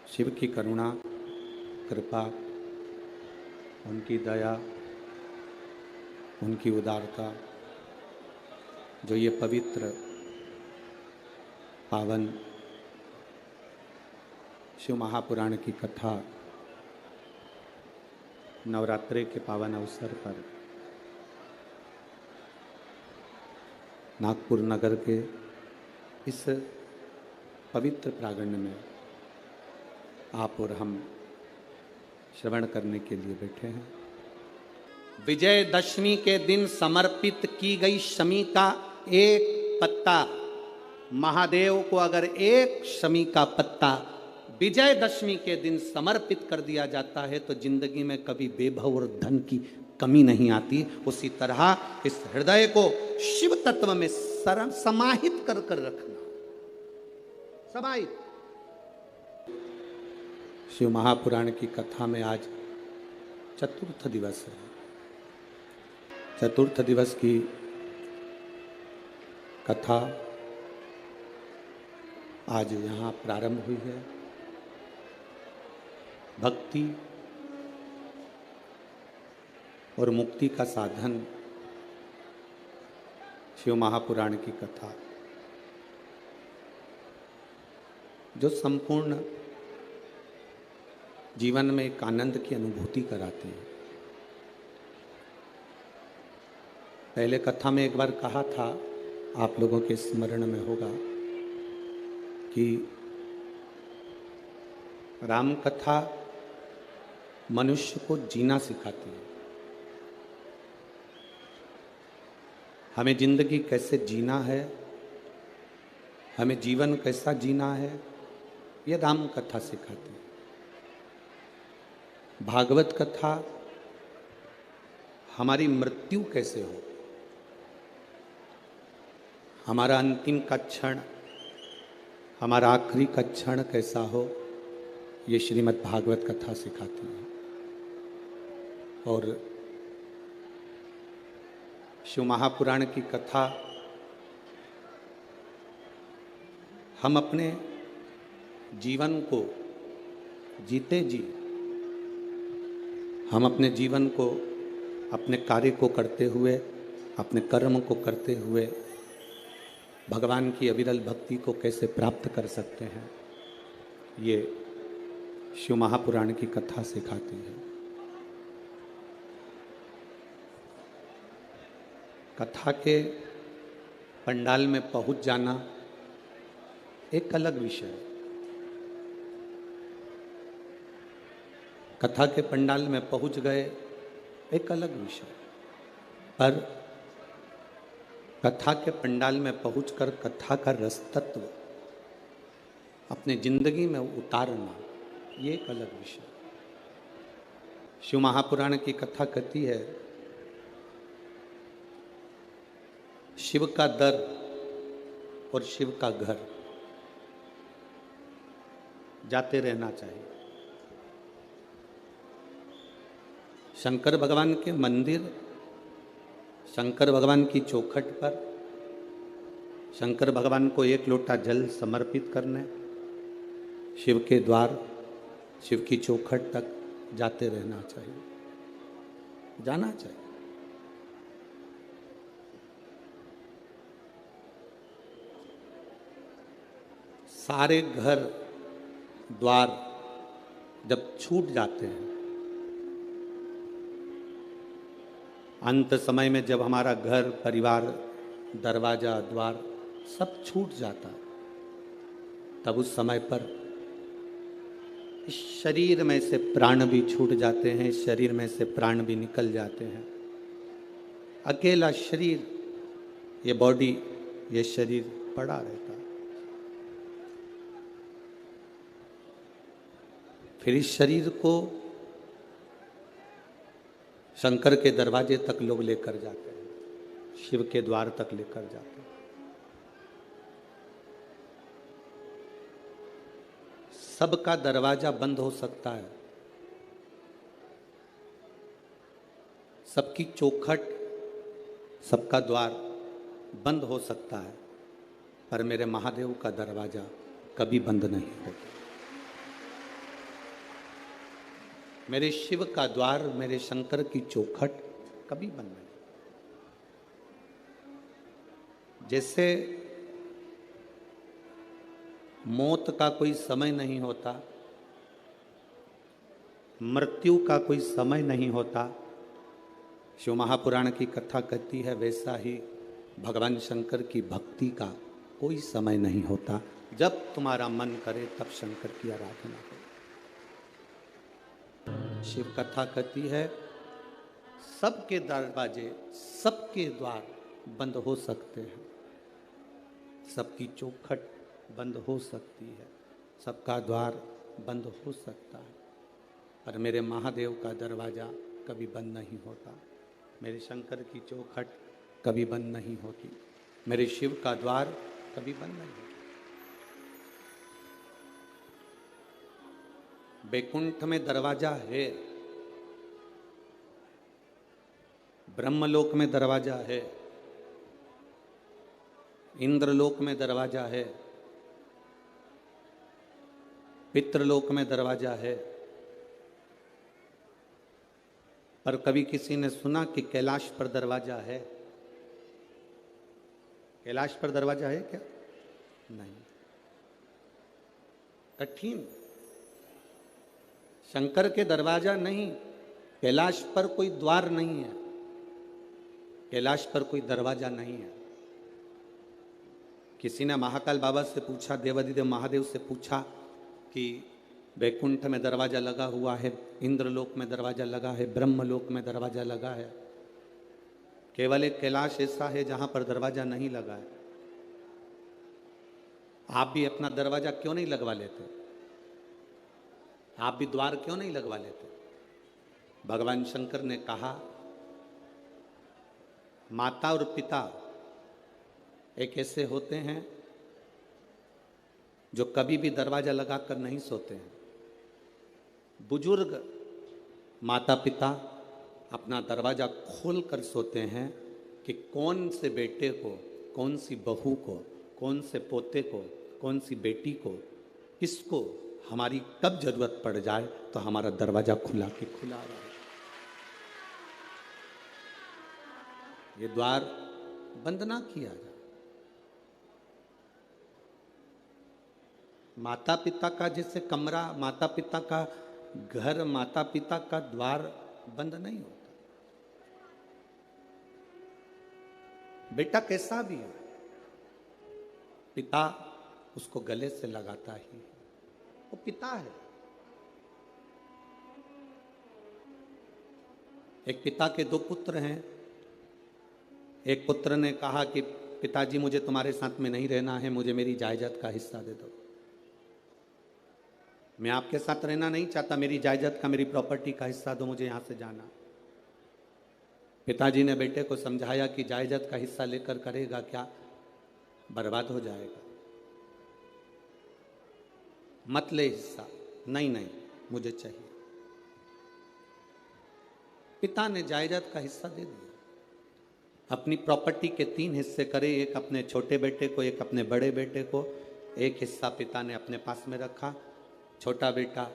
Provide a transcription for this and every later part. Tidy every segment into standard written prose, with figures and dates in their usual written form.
शिव की करुणा, कृपा, उनकी दया, उनकी उदारता, जो ये पवित्र पावन शिव महापुराण की कथा नवरात्रि के पावन अवसर पर नागपुर नगर के इस पवित्र प्रांगण में आप और हम श्रवण करने के लिए बैठे हैं। विजयदशमी के दिन समर्पित की गई शमी का एक पत्ता, महादेव को अगर एक शमी का पत्ता विजयदशमी के दिन समर्पित कर दिया जाता है तो जिंदगी में कभी वैभव और धन की कमी नहीं आती। उसी तरह इस हृदय को शिव तत्व में समाहित कर कर रखना, समाहित। शिव महापुराण की कथा में आज चतुर्थ दिवस है। चतुर्थ दिवस की कथा आज यहाँ प्रारंभ हुई है। भक्ति और मुक्ति का साधन शिव महापुराण की कथा, जो संपूर्ण जीवन में एक आनंद की अनुभूति कराते हैं। पहले कथा में एक बार कहा था, आप लोगों के स्मरण में होगा, कि राम कथा मनुष्य को जीना सिखाती है। हमें जिंदगी कैसे जीना है, हमें जीवन कैसा जीना है, यह राम कथा सिखाती है। भागवत कथा हमारी मृत्यु कैसे हो, हमारा अंतिम का क्षण, हमारा आखिरी का क्षण कैसा हो, ये श्रीमद् भागवत कथा सिखाती है। और शिव महापुराण की कथा हम अपने जीवन को जीते जी, हम अपने जीवन को, अपने कार्य को करते हुए, अपने कर्म को करते हुए भगवान की अविरल भक्ति को कैसे प्राप्त कर सकते हैं, ये शिव महापुराण की कथा सिखाती है। कथा के पंडाल में पहुंच जाना एक अलग विषय है। कथा के पंडाल में पहुंच गए एक अलग विषय, पर कथा के पंडाल में पहुंचकर कथा का रस तत्व अपने जिंदगी में उतारना, ये एक अलग विषय। शिव महापुराण की कथा कहती है, शिव का दर और शिव का घर जाते रहना चाहिए। शंकर भगवान के मंदिर, शंकर भगवान की चौखट पर शंकर भगवान को एक लोटा जल समर्पित करने, शिव के द्वार, शिव की चौखट तक जाते रहना चाहिए, जाना चाहिए। सारे घर द्वार जब छूट जाते हैं, अंत समय में जब हमारा घर, परिवार, दरवाजा, द्वार सब छूट जाता, तब उस समय पर इस शरीर में से प्राण भी छूट जाते हैं, शरीर में से प्राण भी निकल जाते हैं। अकेला शरीर, ये बॉडी, ये शरीर पड़ा रहता है। फिर इस शरीर को शंकर के दरवाजे तक लोग लेकर जाते हैं, शिव के द्वार तक लेकर जाते हैं। सबका दरवाजा बंद हो सकता है, सबकी चौखट, सबका द्वार बंद हो सकता है, पर मेरे महादेव का दरवाजा कभी बंद नहीं होता। मेरे शिव का द्वार, मेरे शंकर की चौखट कभी बंद नहीं। जैसे मौत का कोई समय नहीं होता, मृत्यु का कोई समय नहीं होता, शिव महापुराण की कथा कहती है, वैसा ही भगवान शंकर की भक्ति का कोई समय नहीं होता। जब तुम्हारा मन करे तब शंकर की आराधना करो। शिव कथा कहती है, सबके दरवाजे, सबके द्वार बंद हो सकते हैं, सबकी चौखट बंद हो सकती है, सबका द्वार बंद हो सकता है, पर मेरे महादेव का दरवाज़ा कभी बंद नहीं होता, मेरे शंकर की चौखट कभी बंद नहीं होती, मेरे शिव का द्वार कभी बंद नहीं होता। बैकुंठ में दरवाजा है, ब्रह्मलोक में दरवाजा है, इंद्रलोक में दरवाजा है, पितृलोक में दरवाजा है, पर कभी किसी ने सुना कि कैलाश पर दरवाजा है? कैलाश पर दरवाजा है क्या? नहीं, कठिन। शंकर के दरवाजा नहीं, कैलाश पर कोई द्वार नहीं है, कैलाश पर कोई दरवाजा नहीं है। किसी ने महाकाल बाबा से पूछा, देवाधिदेव महादेव से पूछा कि वैकुंठ में दरवाजा लगा हुआ है, इंद्रलोक में दरवाजा लगा है, ब्रह्मलोक में दरवाजा लगा है, केवल एक कैलाश ऐसा है जहां पर दरवाजा नहीं लगा है। आप भी अपना दरवाजा क्यों नहीं लगवा लेते? आप भी द्वार क्यों नहीं लगवा लेते? भगवान शंकर ने कहा, माता और पिता एक ऐसे होते हैं जो कभी भी दरवाजा लगाकर नहीं सोते हैं। बुजुर्ग माता पिता अपना दरवाजा खोल कर सोते हैं कि कौन से बेटे को, कौन सी बहू को, कौन से पोते को, कौन सी बेटी को, किसको हमारी कब जरूरत पड़ जाए तो हमारा दरवाजा खुला के खुला रहे। ये द्वार बंद ना किया जाए। माता पिता का जैसे कमरा, माता पिता का घर, माता पिता का द्वार बंद नहीं होता। बेटा कैसा भी हो, पिता उसको गले से लगाता ही, वो पिता है। एक पिता के दो पुत्र हैं। एक पुत्र ने कहा कि पिताजी मुझे तुम्हारे साथ में नहीं रहना है, मुझे मेरी जायदाद का हिस्सा दे दो। मैं आपके साथ रहना नहीं चाहता, मेरी जायदाद का, मेरी प्रॉपर्टी का हिस्सा दो, मुझे यहां से जाना। पिताजी ने बेटे को समझाया कि जायदाद का हिस्सा लेकर करेगा क्या, बर्बाद हो जाएगा, मत ले हिस्सा। नहीं नहीं, मुझे चाहिए। पिता ने जायदाद का हिस्सा दे दिया। अपनी प्रॉपर्टी के 3 हिस्से करे, एक अपने छोटे बेटे को, एक अपने बड़े बेटे को। एक हिस्सा पिता ने अपने पास में रखा। छोटा बेटा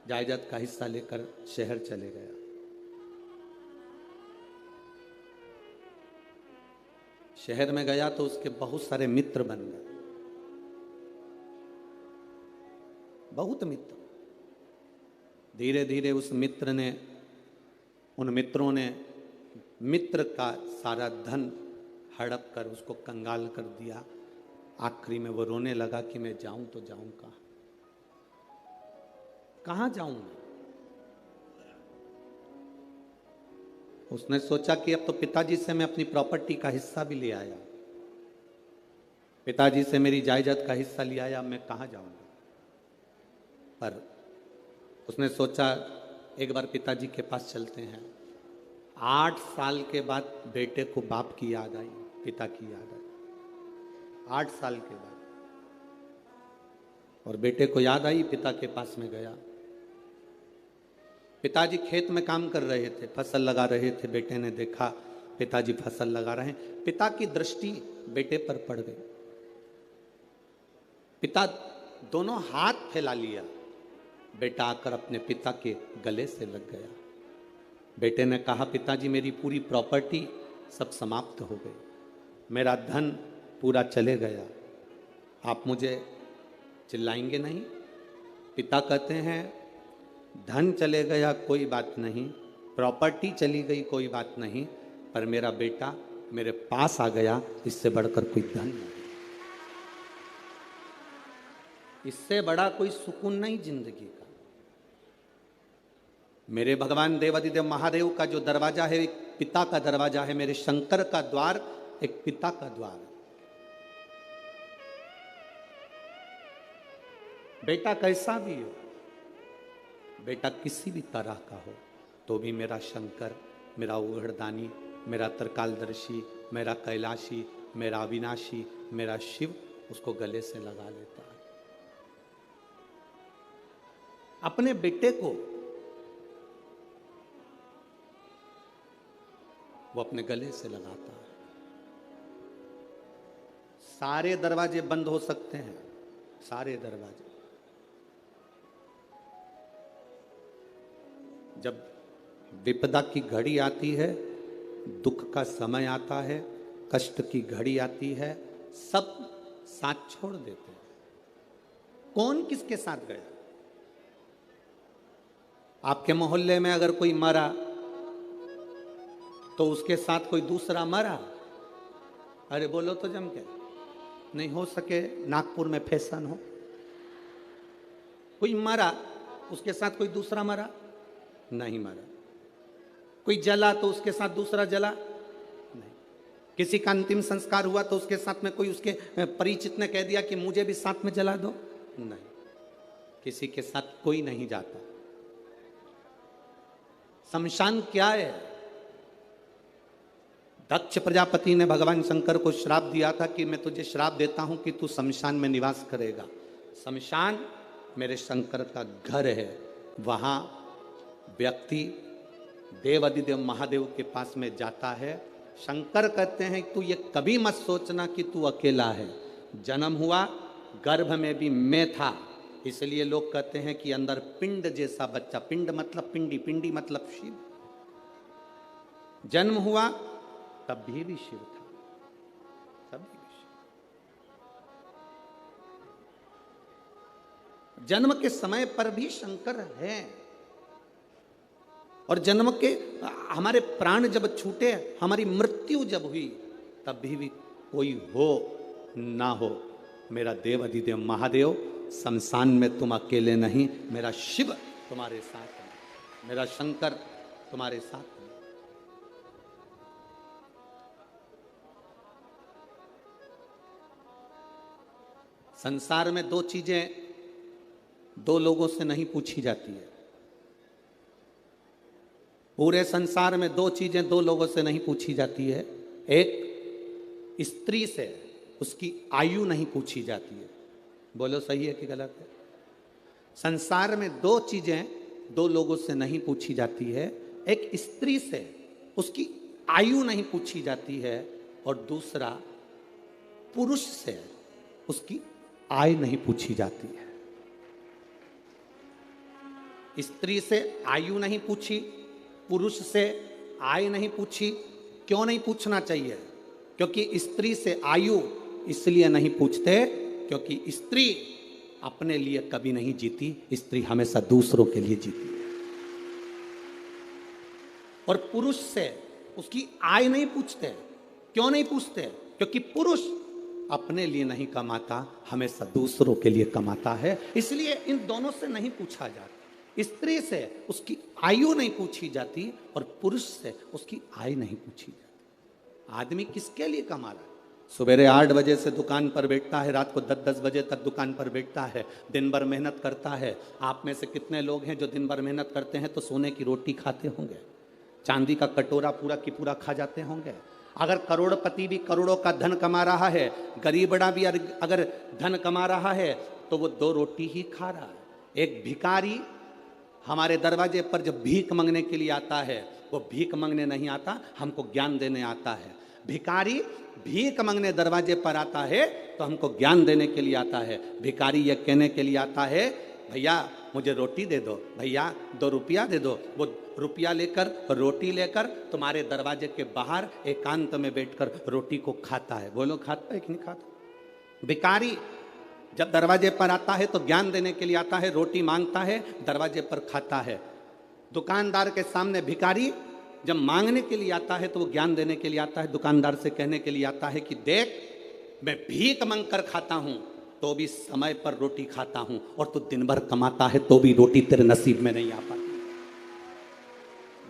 जायदाद का हिस्सा लेकर शहर चले गया। शहर में गया तो उसके बहुत सारे मित्र बन गए, बहुत मित्र। धीरे धीरे उस मित्र ने, उन मित्रों ने मित्र का सारा धन हड़प कर उसको कंगाल कर दिया। आखिरी में वो रोने लगा कि मैं जाऊं तो जाऊं कहां, कहां जाऊं मैं। उसने सोचा कि अब तो पिताजी से मैं अपनी प्रॉपर्टी का हिस्सा भी ले आया, पिताजी से मेरी जायदाद का हिस्सा ले आया, मैं कहां जाऊंगा। पर उसने सोचा एक बार पिताजी के पास चलते हैं। 8 साल के बाद बेटे को बाप की याद आई, पिता की याद आई। 8 साल के बाद, और बेटे को याद आई, पिता के पास में गया। पिताजी खेत में काम कर रहे थे, फसल लगा रहे थे। बेटे ने देखा पिताजी फसल लगा रहे हैं। पिता की दृष्टि बेटे पर पड़ गई। पिता दोनों हाथ फैला लिया बेटा आकर अपने पिता के गले से लग गया। बेटे ने कहा, पिताजी मेरी पूरी प्रॉपर्टी सब समाप्त हो गई, मेरा धन पूरा चले गया, आप मुझे चिल्लाएंगे नहीं? पिता कहते हैं, धन चले गया कोई बात नहीं, प्रॉपर्टी चली गई कोई बात नहीं, पर मेरा बेटा मेरे पास आ गया, इससे बढ़कर कोई धन नहीं, इससे बड़ा कोई सुकून नहीं जिंदगी का। मेरे भगवान देवादिदेव महादेव का जो दरवाजा है एक पिता का दरवाजा है, मेरे शंकर का द्वार एक पिता का द्वार है। बेटा कैसा भी हो, बेटा किसी भी तरह का हो, तो भी मेरा शंकर, मेरा उघड़दानी, मेरा त्रिकालदर्शी, मेरा कैलाशी, मेरा अविनाशी, मेरा शिव उसको गले से लगा लेता है। अपने बेटे को वो अपने गले से लगाता है। सारे दरवाजे बंद हो सकते हैं, सारे दरवाजे। जब विपदा की घड़ी आती है, दुख का समय आता है, कष्ट की घड़ी आती है, सब साथ छोड़ देते हैं। कौन किसके साथ गया? आपके मोहल्ले में अगर कोई मरा तो उसके साथ कोई दूसरा मरा, अरे बोलो तो जम के, नहीं हो सके नागपुर में फैशन हो, कोई मरा उसके साथ कोई दूसरा मरा, नहीं मरा। कोई जला तो उसके साथ दूसरा जला, नहीं। किसी का अंतिम संस्कार हुआ तो उसके साथ में कोई उसके परिचित ने कह दिया कि मुझे भी साथ में जला दो, नहीं। किसी के साथ कोई नहीं जाता। शमशान क्या है? दक्ष प्रजापति ने भगवान शंकर को श्राप दिया था कि मैं तुझे श्राप देता हूं कि तू शमशान में निवास करेगा। शमशान मेरे शंकर का घर है, वहां व्यक्ति देव अधिदेव महादेव के पास में जाता है। शंकर कहते हैं तू ये कभी मत सोचना कि तू अकेला है। जन्म हुआ, गर्भ में भी मैं था, इसलिए लोग कहते हैं कि अंदर पिंड जैसा बच्चा, पिंड मतलब पिंडी, पिंडी मतलब शिव। जन्म हुआ तब भी शिव था, तभी भी शिव। जन्म के समय पर भी शंकर है, और जन्म के हमारे प्राण जब छूटे, हमारी मृत्यु जब हुई, तब भी कोई हो ना हो, मेरा देव अधिदेव महादेव शमशान में तुम अकेले नहीं, मेरा शिव तुम्हारे साथ है, मेरा शंकर तुम्हारे साथ है। संसार में दो चीजें दो लोगों से नहीं पूछी जाती है। पूरे संसार में दो चीजें दो लोगों से नहीं पूछी जाती है। एक, स्त्री से उसकी आयु नहीं पूछी जाती है। बोलो सही है कि गलत है? संसार में दो चीजें दो लोगों से नहीं पूछी जाती है। एक, स्त्री से उसकी आयु नहीं पूछी जाती है, और दूसरा, पुरुष से उसकी आय नहीं पूछी जाती है। स्त्री से आयु नहीं पूछी, पुरुष से आय नहीं पूछी। क्यों नहीं पूछना चाहिए? क्योंकि स्त्री से आयु इसलिए नहीं पूछते क्योंकि स्त्री अपने लिए कभी नहीं जीती, स्त्री हमेशा दूसरों के लिए जीती है। और पुरुष से उसकी आय नहीं पूछते। क्यों नहीं पूछते? क्योंकि पुरुष अपने लिए नहीं कमाता, हमेशा दूसरों के लिए कमाता है, इसलिए इन दोनों से नहीं पूछा जाता। स्त्री से उसकी आयु नहीं पूछी जाती, और पुरुष से उसकी आय नहीं पूछी जाती। आदमी किसके लिए कमा रहा है? सवेरे 8 बजे से दुकान पर बैठता है, रात को 10-10 बजे तक दुकान पर बैठता है, दिन भर मेहनत करता है। आप में से कितने लोग हैं जो दिन भर मेहनत करते हैं तो सोने की रोटी खाते होंगे, चांदी का कटोरा पूरा की पूरा खा जाते होंगे? अगर करोड़पति भी करोड़ों का धन कमा रहा है, गरीबड़ा भी अगर धन कमा रहा है, तो वो 2 रोटी ही खा रहा है। एक भिखारी हमारे दरवाजे पर जब भीख मांगने के लिए आता है, वो भीख मांगने नहीं आता, हमको ज्ञान देने आता है। भिखारी भीख मांगने दरवाजे पर आता है तो हमको ज्ञान देने के लिए आता है। भिखारी यह कहने के लिए आता है, भैया मुझे रोटी दे दो, भैया 2 रुपया दे दो। वो रुपया लेकर रोटी लेकर तुम्हारे दरवाजे के बाहर एकांत में बैठकर रोटी को खाता है। बोलो खाता है कि नहीं खाता? भिखारी जब दरवाजे पर आता है तो ज्ञान देने के लिए आता है, रोटी मांगता है, दरवाजे पर खाता है। दुकानदार के सामने भिखारी जब मांगने के लिए आता है तो वो ज्ञान देने के लिए आता है, दुकानदार से कहने के लिए आता है कि देख मैं भीख मांग कर खाता हूं तो भी समय पर रोटी खाता हूं, और तू दिन भर कमाता है तो भी रोटी तेरे नसीब में नहीं आ पाती।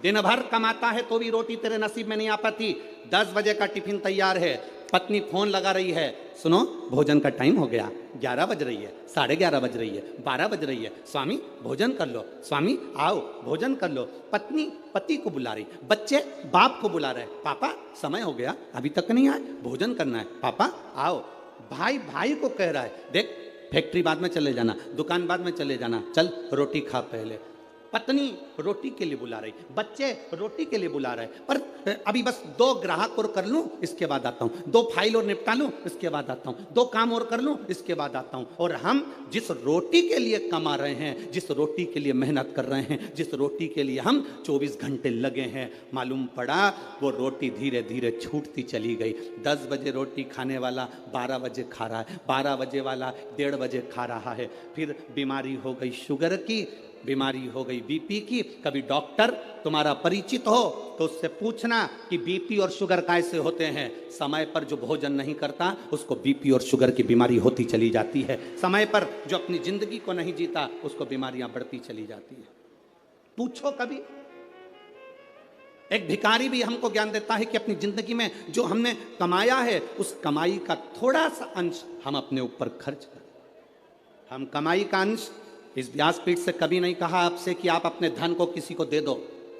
दिन भर कमाता है तो भी रोटी तेरे नसीब में नहीं आ पाती। 10 बजे का टिफिन तैयार है, पत्नी फोन लगा रही है, सुनो भोजन का टाइम हो गया, 11 बज रही है, 11:30 बज रही है, 12 बज रही है, स्वामी भोजन कर लो, स्वामी आओ भोजन कर लो। पत्नी पति को बुला रही, बच्चे बाप को बुला रहे, पापा समय हो गया अभी तक नहीं आए, भोजन करना है, पापा आओ। भाई भाई को कह रहा है, देख फैक्ट्री बाद में चले जाना, दुकान बाद में चले जाना, चल रोटी खा पहले। पत्नी रोटी के लिए बुला रही, बच्चे रोटी के लिए बुला रहे, पर अभी बस 2 ग्राहक और कर लूं इसके बाद आता हूं, 2 फाइल और निपटा लूं इसके बाद आता हूं, 2 काम और कर लूं इसके बाद आता हूं। और हम जिस रोटी के लिए कमा रहे हैं, जिस रोटी के लिए मेहनत कर रहे हैं, जिस रोटी के लिए हम 24 घंटे लगे हैं, मालूम पड़ा वो रोटी धीरे धीरे छूटती चली गई। 10 बजे रोटी खाने वाला 12 बजे खा रहा है, 12 बजे वाला 1:30 बजे खा रहा है। फिर बीमारी हो गई शुगर की, बीमारी हो गई बीपी की। कभी डॉक्टर तुम्हारा परिचित हो तो उससे पूछना कि बीपी और शुगर कैसे होते हैं। समय पर जो भोजन नहीं करता उसको बीपी और शुगर की बीमारी होती चली जाती है। समय पर जो अपनी जिंदगी को नहीं जीता उसको बीमारियां बढ़ती चली जाती है। पूछो कभी। एक भिखारी भी हमको ज्ञान देता है कि अपनी जिंदगी में जो हमने कमाया है उस कमाई का थोड़ा सा अंश हम अपने ऊपर खर्च करें। हम कमाई का अंश, इस व्यासपीठ से कभी नहीं कहा आपसे कि आप अपने धन को किसी को दे दो,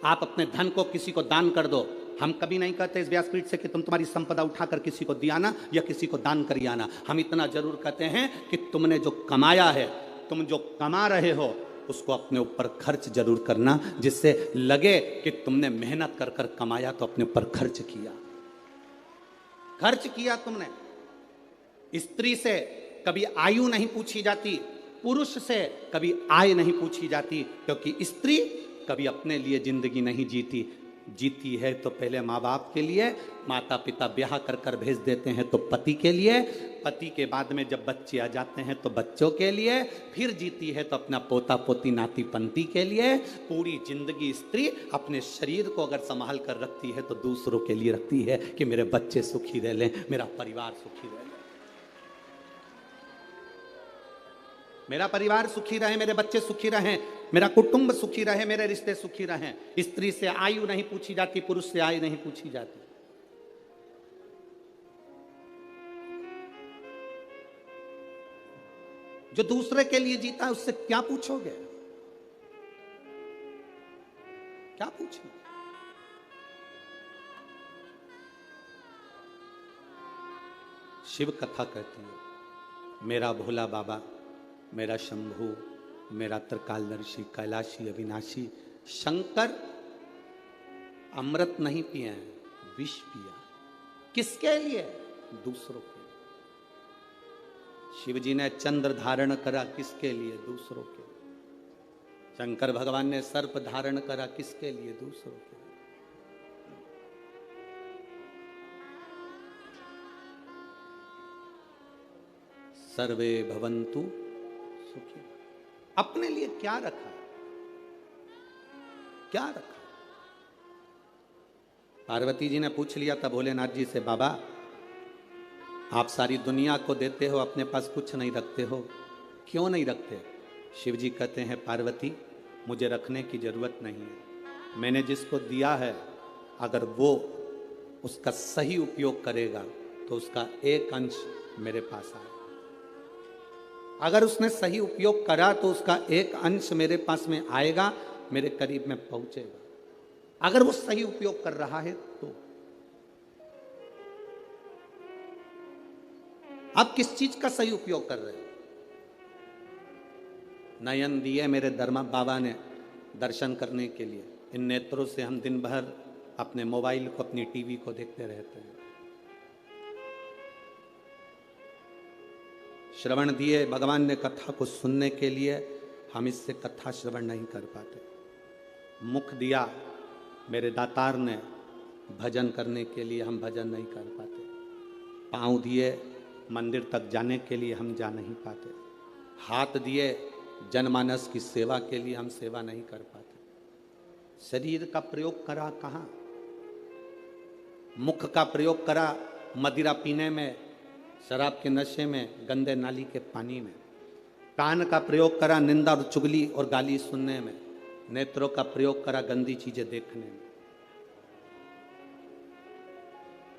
आप अपने धन को किसी को दान कर दो। हम कभी नहीं कहते इस व्यासपीठ से कि तुम तुम्हारी संपदा उठाकर किसी को दिया ना या किसी को दान करिए आना। हम इतना जरूर कहते हैं कि तुमने जो कमाया है, तुम जो कमा रहे हो उसको अपने ऊपर खर्च जरूर करना, जिससे लगे कि तुमने मेहनत कर कर कमाया तो अपने ऊपर खर्च किया। खर्च किया तुमने। स्त्री से कभी आयु नहीं पूछी जाती, पुरुष से कभी आय नहीं पूछी जाती, क्योंकि स्त्री कभी अपने लिए जिंदगी नहीं जीती। जीती है तो पहले माँ बाप के लिए, माता पिता ब्याह कर कर भेज देते हैं तो पति के लिए, पति के बाद में जब बच्चे आ जाते हैं तो बच्चों के लिए, फिर जीती है तो अपना पोता पोती नाती पंती के लिए। पूरी जिंदगी स्त्री अपने शरीर को अगर संभाल कर रखती है तो दूसरों के लिए रखती है कि मेरे बच्चे सुखी रह लें, मेरा परिवार सुखी रह ले, मेरा परिवार सुखी रहे, मेरे बच्चे सुखी रहें, मेरा कुटुंब सुखी रहे, मेरे रिश्ते सुखी रहें। स्त्री से आयु नहीं पूछी जाती, पुरुष से आयु नहीं पूछी जाती। जो दूसरे के लिए जीता है उससे क्या पूछोगे? क्या पूछोगे? शिव कथा कहती है, मेरा भोला बाबा, मेरा शंभू, मेरा त्रिकालदर्शी, कैलाशी, अविनाशी शंकर अमृत नहीं पिए हैं, विष पिया। किसके लिए? दूसरों के लिए। शिव जी ने चंद्र धारण करा, किसके लिए? दूसरों के लिए। शंकर भगवान ने सर्प धारण करा, किसके लिए? दूसरों के लिए। सर्वे भवन्तु सुखी। अपने लिए क्या रखा? क्या रखा? पार्वती जी ने पूछ लिया था भोलेनाथ जी से, बाबा आप सारी दुनिया को देते हो, अपने पास कुछ नहीं रखते हो, क्यों नहीं रखते? शिव जी कहते हैं, पार्वती मुझे रखने की जरूरत नहीं है। मैंने जिसको दिया है अगर वो उसका सही उपयोग करेगा तो उसका एक अंश मेरे पास आएगा। अगर उसने सही उपयोग करा तो उसका एक अंश मेरे पास में आएगा, मेरे करीब में पहुंचेगा। अगर वो सही उपयोग कर रहा है तो। आप किस चीज का सही उपयोग कर रहे हो? नयन दिए मेरे धर्मा बाबा ने दर्शन करने के लिए, इन नेत्रों से हम दिन भर अपने मोबाइल को, अपनी टीवी को देखते रहते हैं। श्रवण दिए भगवान ने कथा को सुनने के लिए, हम इससे कथा श्रवण नहीं कर पाते। मुख दिया मेरे दातार ने भजन करने के लिए, हम भजन नहीं कर पाते। पाँव दिए मंदिर तक जाने के लिए, हम जा नहीं पाते। हाथ दिए जनमानस की सेवा के लिए, हम सेवा नहीं कर पाते। शरीर का प्रयोग करा कहाँ? मुख का प्रयोग करा मदिरा पीने में, शराब के नशे में, गंदे नाली के पानी में। कान का प्रयोग करा निंदा और चुगली और गाली सुनने में। नेत्रों का प्रयोग करा गंदी चीजें देखने में।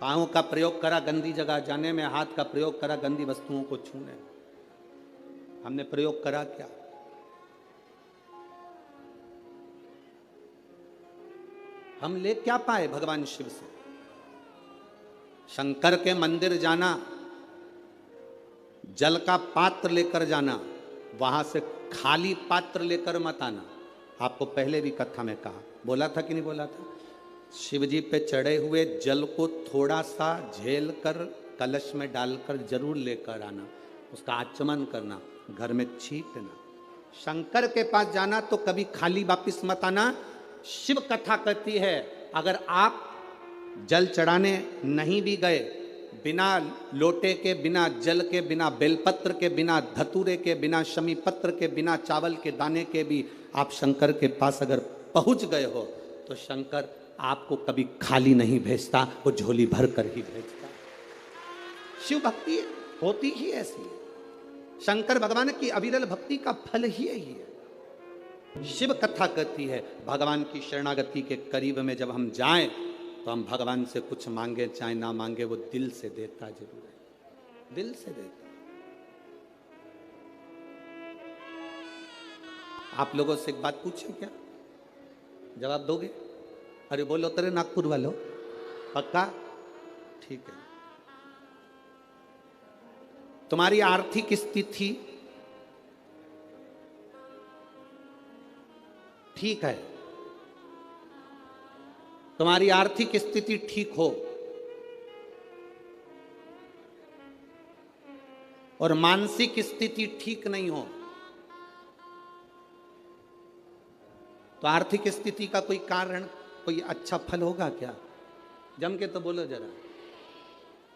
पाँव का प्रयोग करा गंदी जगह जाने में। हाथ का प्रयोग करा गंदी वस्तुओं को छूने में। हमने प्रयोग करा क्या? हम ले क्या पाए भगवान शिव से? शंकर के मंदिर जाना, जल का पात्र लेकर जाना, वहां से खाली पात्र लेकर मत आना। आपको पहले भी कथा में कहा, बोला था कि नहीं बोला था? शिव जी पे चढ़े हुए जल को थोड़ा सा झेल कर कलश में डालकर जरूर लेकर आना, उसका आचमन करना, घर में छींटना। शंकर के पास जाना तो कभी खाली वापिस मत आना। शिव कथा कहती है, अगर आप जल चढ़ाने नहीं भी गए, बिना लोटे के, बिना जल के, बिना बेलपत्र के, बिना धतूरे के, बिना शमी पत्र के, बिना चावल के दाने के भी आप शंकर के पास अगर पहुंच गए हो तो शंकर आपको कभी खाली नहीं भेजता, वो झोली भर कर ही भेजता। शिव भक्ति होती ही ऐसी है। शंकर भगवान की अविरल भक्ति का फल ही यही है। शिव कथा कहती है, भगवान की शरणागति के करीब में जब हम जाएं तो हम भगवान से कुछ मांगे चाहे ना मांगे, वो दिल से देता जरूर है, दिल से देता। आप लोगों से एक बात पूछे क्या? जवाब दोगे? अरे बोलो तेरे नागपुर वालों, पक्का? ठीक है। तुम्हारी आर्थिक स्थिति ठीक है, तुम्हारी आर्थिक स्थिति ठीक हो और मानसिक स्थिति ठीक नहीं हो तो आर्थिक स्थिति का कोई कारण, कोई अच्छा फल होगा क्या? जम के तो बोलो जरा।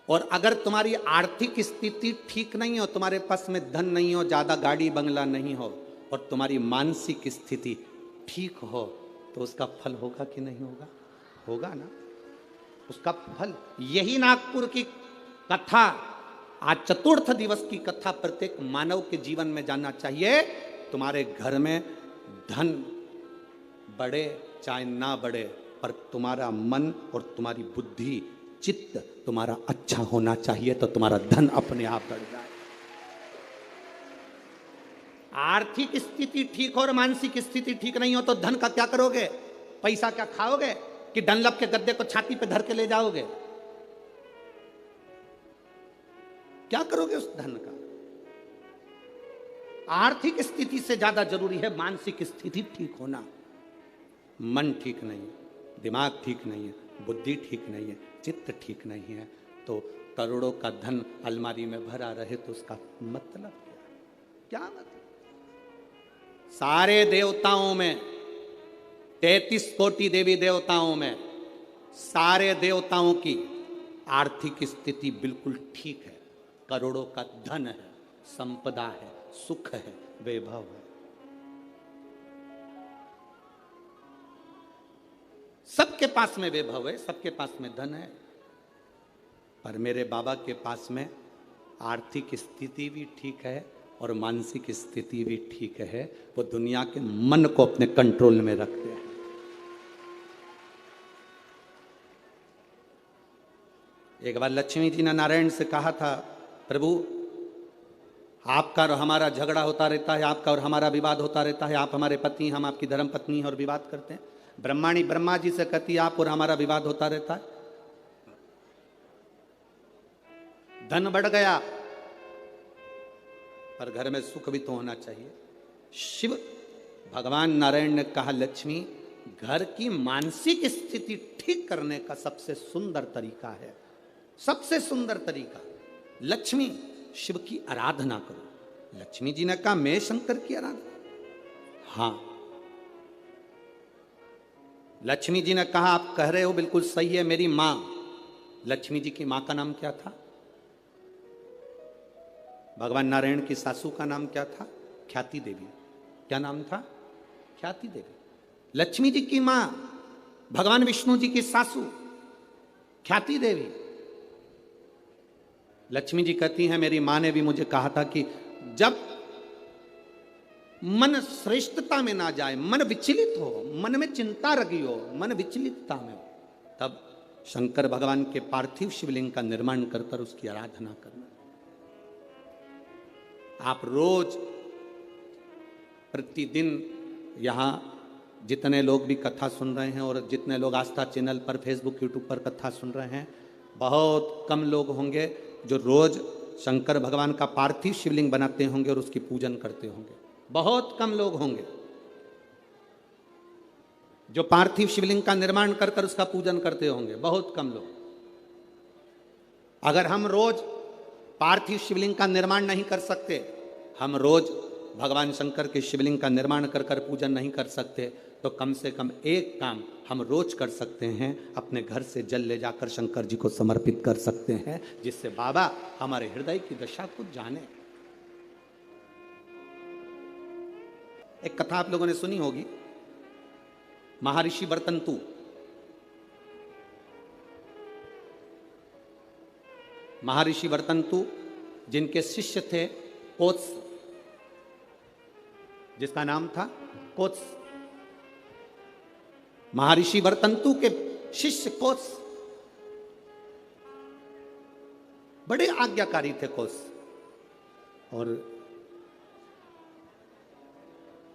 और अगर तुम्हारी आर्थिक स्थिति ठीक नहीं हो, तुम्हारे पास में धन नहीं हो, ज्यादा गाड़ी बंगला नहीं हो, और तुम्हारी मानसिक स्थिति ठीक हो, तो उसका फल होगा कि नहीं होगा? होगा ना। उसका फल, यही नागपुर की कथा, आज चतुर्थ दिवस की कथा प्रत्येक मानव के जीवन में जानना चाहिए। तुम्हारे घर में धन बढ़े चाहे ना बढ़े, पर तुम्हारा मन और तुम्हारी बुद्धि, चित्त तुम्हारा अच्छा होना चाहिए, तो तुम्हारा धन अपने आप बढ़ जाए। आर्थिक स्थिति ठीक हो और मानसिक स्थिति ठीक नहीं हो तो धन का क्या करोगे? पैसा क्या खाओगे कि डनलप के गद्दे को छाती पे धर के ले जाओगे? क्या करोगे उस धन का? आर्थिक स्थिति से ज्यादा जरूरी है मानसिक स्थिति ठीक होना। मन ठीक नहीं है, दिमाग ठीक नहीं है, बुद्धि ठीक नहीं है, चित्त ठीक नहीं है, तो करोड़ों का धन अलमारी में भरा रहे तो उसका मतलब क्या? क्या मतलब? सारे देवताओं में, 33 कोटि देवी देवताओं में, सारे देवताओं की आर्थिक स्थिति बिल्कुल ठीक है। करोड़ों का धन है, संपदा है, सुख है, वैभव है, सबके पास में वैभव है, सबके पास में धन है। पर मेरे बाबा के पास में आर्थिक स्थिति भी ठीक है और मानसिक स्थिति भी ठीक है। वो दुनिया के मन को अपने कंट्रोल में रखते हैं। एक बार लक्ष्मी जी ने नारायण से कहा था, प्रभु आपका और हमारा झगड़ा होता रहता है, आपका और हमारा विवाद होता रहता है, आप हमारे पति, हम आपकी धर्म पत्नी और विवाद करते हैं। ब्रह्माणी ब्रह्मा जी से कहती है, आप और हमारा विवाद होता रहता है। धन बढ़ गया पर घर में सुख भी तो होना चाहिए। शिव भगवान नारायण ने कहा, लक्ष्मी घर की मानसिक स्थिति ठीक करने का सबसे सुंदर तरीका है, सबसे सुंदर तरीका, लक्ष्मी शिव की आराधना करो। लक्ष्मी जी ने कहा, मैं शंकर की आराधना? हाँ, लक्ष्मी जी ने कहा आप कह रहे हो बिल्कुल सही है, मेरी मां, लक्ष्मी जी की मां का नाम क्या था? भगवान नारायण की सासू का नाम क्या था? ख्याति देवी। क्या नाम था? ख्याति देवी। लक्ष्मी जी की मां, भगवान विष्णु जी की सासू ख्याति देवी। लक्ष्मी जी कहती हैं मेरी मां ने भी मुझे कहा था कि जब मन श्रेष्ठता में ना जाए, मन विचलित हो, मन में चिंता लगी हो, मन विचलितता में हो, तब शंकर भगवान के पार्थिव शिवलिंग का निर्माण कर कर उसकी आराधना करना। आप रोज प्रतिदिन यहां जितने लोग भी कथा सुन रहे हैं और जितने लोग आस्था चैनल पर, फेसबुक, यूट्यूब पर कथा सुन रहे हैं, बहुत कम लोग होंगे जो रोज शंकर भगवान का पार्थिव शिवलिंग बनाते होंगे और उसकी पूजन करते होंगे। बहुत कम लोग होंगे जो पार्थिव शिवलिंग का निर्माण कर कर उसका पूजन करते होंगे, बहुत कम लोग। अगर हम रोज पार्थिव शिवलिंग का निर्माण नहीं कर सकते, हम रोज भगवान शंकर के शिवलिंग का निर्माण कर कर पूजन नहीं कर सकते, तो कम से कम एक काम हम रोज कर सकते हैं, अपने घर से जल ले जाकर शंकर जी को समर्पित कर सकते हैं, जिससे बाबा हमारे हृदय की दशा को जाने। एक कथा आप लोगों ने सुनी होगी, महर्षि वर्तंतु। महर्षि वर्तंतु जिनके शिष्य थे कोत्स, जिसका नाम था कोत्स। महर्षि वर्तंतु के शिष्य कोत्स बड़े आज्ञाकारी थे कोत्स, और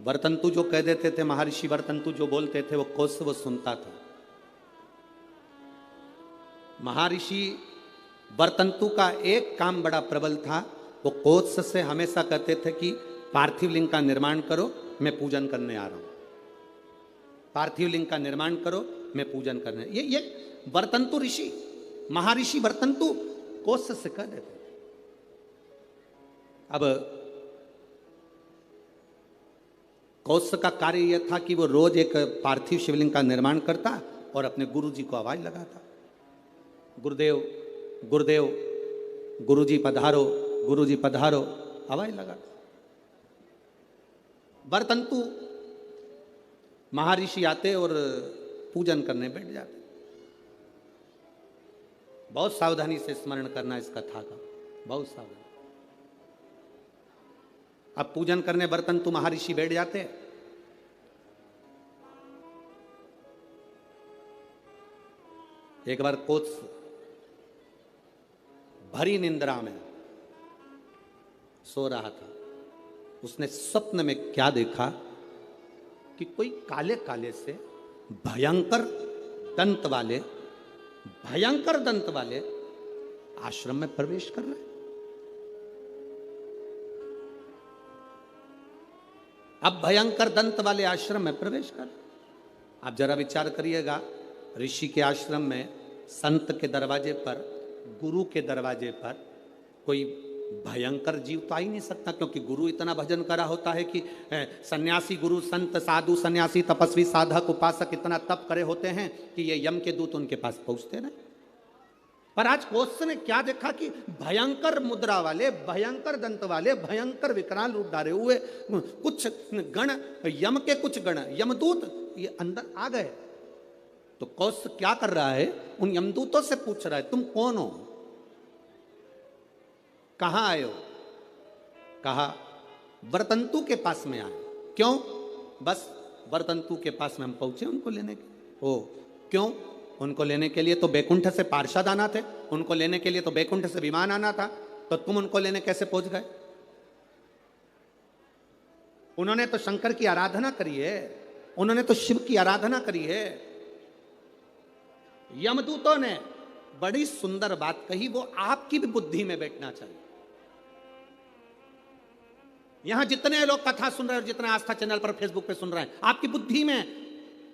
वर्तंतु जो कह देते थे, महर्षि वर्तंतु जो बोलते थे वो कोत्स वो सुनता था। महर्षि वर्तंतु का एक काम बड़ा प्रबल था, वो कोत्स से हमेशा कहते थे कि पार्थिव लिंग का निर्माण करो, मैं पूजन करने आ रहा हूं। पार्थिव लिंग का निर्माण करो, मैं पूजन करने। ये वर्तंतु ऋषि, महर्षि वर्तंतु कोत्स से कह देते थे। अब कोत्स का कार्य यह था कि वो रोज एक पार्थिव शिवलिंग का निर्माण करता और अपने गुरु जी को आवाज लगाता, गुरुदेव गुरुदेव, गुरुजी पधारो, गुरुजी पधारो, आवाज लगाता। वर्तंतु महर्षि आते और पूजन करने बैठ जाते। बहुत सावधानी से स्मरण करना इस कथा का, बहुत सावधानी। अब पूजन करने वर्तंतु महर्षि बैठ जाते। एक बार कोत्स भरी निंद्रा में सो रहा था। उसने स्वप्न में क्या देखा कि कोई काले काले से भयंकर दंत वाले आश्रम में प्रवेश कर रहे। अब भयंकर दंत वाले आश्रम में प्रवेश कर। आप जरा विचार करिएगा, ऋषि के आश्रम में, संत के दरवाजे पर, गुरु के दरवाजे पर कोई भयंकर जीव तो आ ही नहीं सकता, क्योंकि गुरु इतना भजन करा होता है कि सन्यासी, गुरु, संत, साधु, सन्यासी, तपस्वी, साधक, उपासक इतना तप करे होते हैं कि ये यम के दूत उनके पास पहुंचते नहीं। पर आज कोत्स ने क्या देखा कि भयंकर मुद्रा वाले, भयंकर दंत वाले, भयंकर विकराल रूप धारे हुए कुछ गण, यम के कुछ गण, यमदूत ये अंदर आ गए। तो कोत्स क्या कर रहा है, उन यमदूतों से पूछ रहा है, तुम कौन हो, कहां आए हो? कहा वर्तंतु के पास में आए। क्यों? बस वर्तंतु के पास में हम पहुंचे उनको लेने के। ओ क्यों? उनको लेने के लिए तो बैकुंठ से पार्षद आना थे, उनको लेने के लिए तो बैकुंठ से विमान आना था, तो तुम उनको लेने कैसे पहुंच गए? उन्होंने तो शंकर की आराधना करी है, उन्होंने तो शिव की आराधना करी है। यमदूतों ने बड़ी सुंदर बात कही, वो आपकी भी बुद्धि में बैठना चाहिए। यहां जितने लोग कथा सुन रहे हैं और जितने आस्था चैनल पर, फेसबुक पे सुन रहे हैं, आपकी बुद्धि में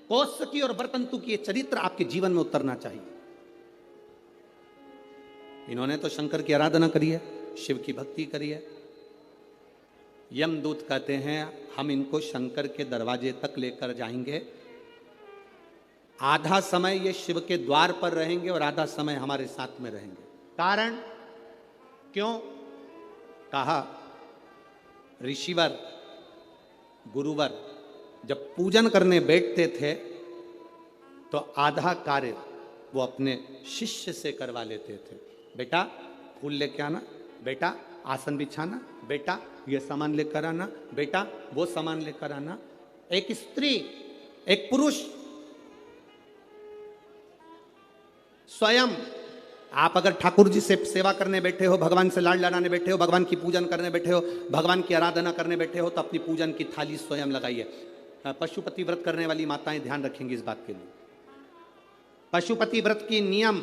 कोत्स की और वर्तंतु की ये चरित्र आपके जीवन में उतरना चाहिए। इन्होंने तो शंकर की आराधना करी है, शिव की भक्ति करी है, यमदूत कहते हैं हम इनको शंकर के दरवाजे तक लेकर जाएंगे, आधा समय ये शिव के द्वार पर रहेंगे और आधा समय हमारे साथ में रहेंगे। कारण क्यों? कहा ऋषिवर गुरुवर जब पूजन करने बैठते थे तो आधा कार्य वो अपने शिष्य से करवा लेते थे। बेटा फूल लेके आना, बेटा आसन बिछाना, बेटा ये सामान लेकर आना, बेटा वो सामान लेकर आना। एक स्त्री एक पुरुष स्वयं, आप अगर ठाकुर जी से सेवा करने बैठे हो, भगवान से लाड लड़ाने बैठे हो, भगवान की पूजन करने बैठे हो, भगवान की आराधना करने बैठे हो, तो अपनी पूजन की थाली स्वयं लगाइए। पशुपति व्रत करने वाली माताएं ध्यान रखेंगी इस बात के लिए। पशुपति व्रत की नियम,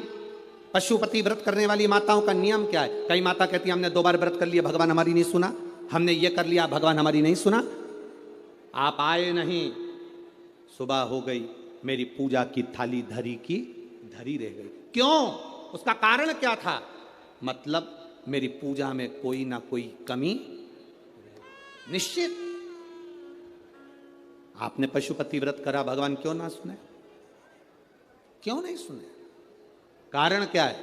पशुपति व्रत करने वाली माताओं का नियम क्या है? कई माता कहती है हमने 2 बार व्रत कर लिया, भगवान हमारी नहीं सुना, हमने ये कर लिया, भगवान हमारी नहीं सुना। आप आए नहीं, सुबह हो गई, मेरी पूजा की थाली धरी की धरी रह गई। क्यों? उसका कारण क्या था? मतलब मेरी पूजा में कोई ना कोई कमी निश्चित। आपने पशुपति व्रत करा, भगवान क्यों ना सुने? क्यों नहीं सुने? कारण क्या है?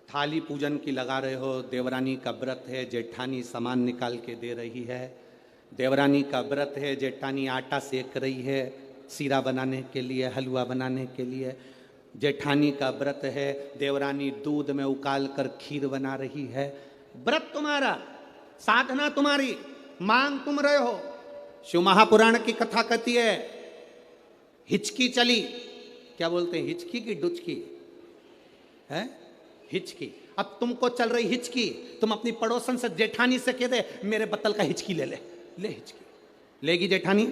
थाली पूजन की लगा रहे हो, देवरानी का व्रत है, जेठानी सामान निकाल के दे रही है, देवरानी का व्रत है, जेठानी आटा सेक रही है सीरा बनाने के लिए, हलवा बनाने के लिए, जेठानी का व्रत है, देवरानी दूध में उकाल कर खीर बना रही है। व्रत तुम्हारा, साधना तुम्हारी, मांग तुम रहे हो। शिव महापुराण की कथा कहती है हिचकी चली, क्या बोलते हैं, हिचकी की डुचकी है, हिचकी। अब तुमको चल रही हिचकी, तुम अपनी पड़ोसन से जेठानी से कह दे मेरे बत्तल का हिचकी ले ले, ले हिचकी लेगी जेठानी?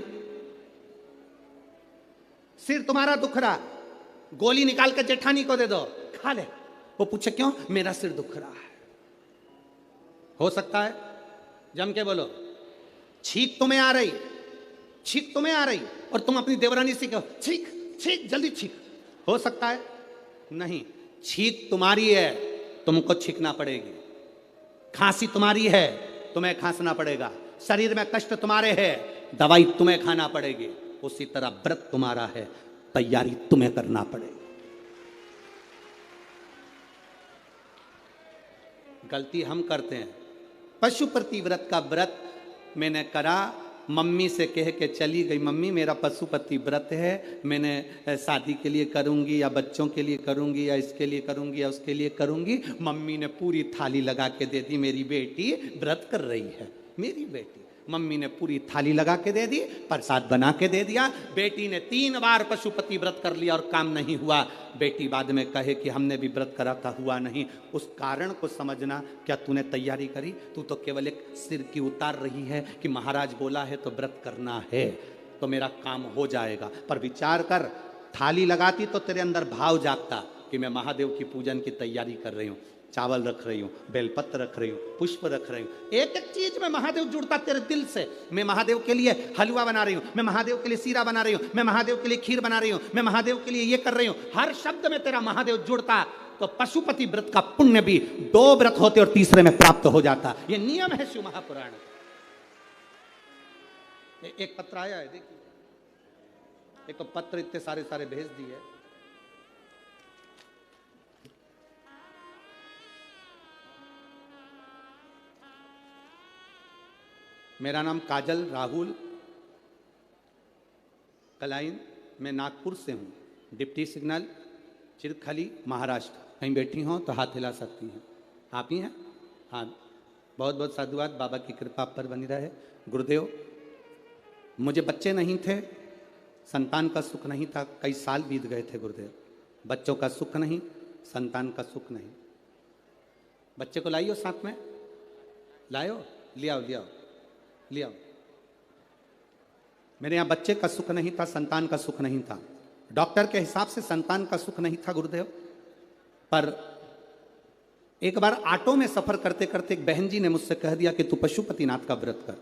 सिर तुम्हारा दुख रहा, गोली निकाल कर जेठानी को दे दो, खा ले, वो पूछे क्यों? मेरा सिर दुख रहा है। हो सकता है? जम के बोलो। छींक तुम्हें आ रही, छींक तुम्हें आ रही और तुम अपनी देवरानी से कहो छींक छींक जल्दी छींक, हो सकता है? नहीं। छींक तुम्हारी है, तुमको छींकना पड़ेगी। खांसी तुम्हारी है, तुम्हें खांसना पड़ेगा। शरीर में कष्ट तुम्हारे है, दवाई तुम्हें खाना पड़ेगी। उसी तरह व्रत तुम्हारा है, तैयारी तुम्हें करना पड़ेगी। गलती हम करते हैं। पशुपति व्रत का व्रत मैंने करा, मम्मी से कह के चली गई, मम्मी मेरा पशुपति व्रत है, मैंने शादी के लिए करूंगी या बच्चों के लिए करूंगी या इसके लिए करूंगी या उसके लिए करूंगी। मम्मी ने पूरी थाली लगा के दे दी, मेरी बेटी व्रत कर रही है, मेरी बेटी। मम्मी ने पूरी थाली लगा के दे दी, प्रसाद बना के दे दिया। बेटी ने 3 बार पशुपति व्रत कर लिया और काम नहीं हुआ। बेटी बाद में कहे कि हमने भी व्रत करा था, हुआ नहीं। उस कारण को समझना। क्या तूने तैयारी करी? तू तो केवल एक सिर की उतार रही है कि महाराज बोला है तो व्रत करना है तो मेरा काम हो जाएगा। पर विचार कर, थाली लगाती तो तेरे अंदर भाव जागता कि मैं महादेव की पूजन की तैयारी कर रही हूँ, चावल रख रही हूँ, बेलपत्र रख रही हूँ, पुष्प रख रही हूँ, एक एक चीज में महादेव जुड़ता तेरे दिल से। मैं महादेव के लिए हलवा बना रही हूँ, मैं महादेव के लिए सीरा बना रही हूँ, मैं महादेव के लिए खीर बना रही हूँ, मैं महादेव के लिए ये कर रही हूँ। हर शब्द में तेरा महादेव जुड़ता तो पशुपति व्रत का पुण्य भी 2 व्रत होते और तीसरे में प्राप्त हो जाता। ये नियम है शिव महापुराण। एक पत्र आया है, देखिए, एक तो पत्र इतने सारे सारे भेज दिए। मेरा नाम काजल राहुल कलाइन, मैं नागपुर से हूँ, डिप्टी सिग्नल चिरखली महाराष्ट्र। कहीं बैठी हों तो हाथ हिला सकती हैं। आप ही हैं? हाँ, बहुत बहुत साधुवाद, बाबा की कृपा पर बनी रहे। गुरुदेव, मुझे बच्चे नहीं थे, संतान का सुख नहीं था, कई साल बीत गए थे गुरुदेव। बच्चों का सुख नहीं, संतान का सुख नहीं। बच्चे को लाइयो साथ में, लाओ, ले आओ ले आओ ले आओ। मेरे यहाँ बच्चे का सुख नहीं था, संतान का सुख नहीं था। डॉक्टर के हिसाब से संतान का सुख नहीं था गुरुदेव। पर एक बार ऑटो में सफर करते करते एक बहन जी ने मुझसे कह दिया कि तू पशुपतिनाथ का व्रत कर।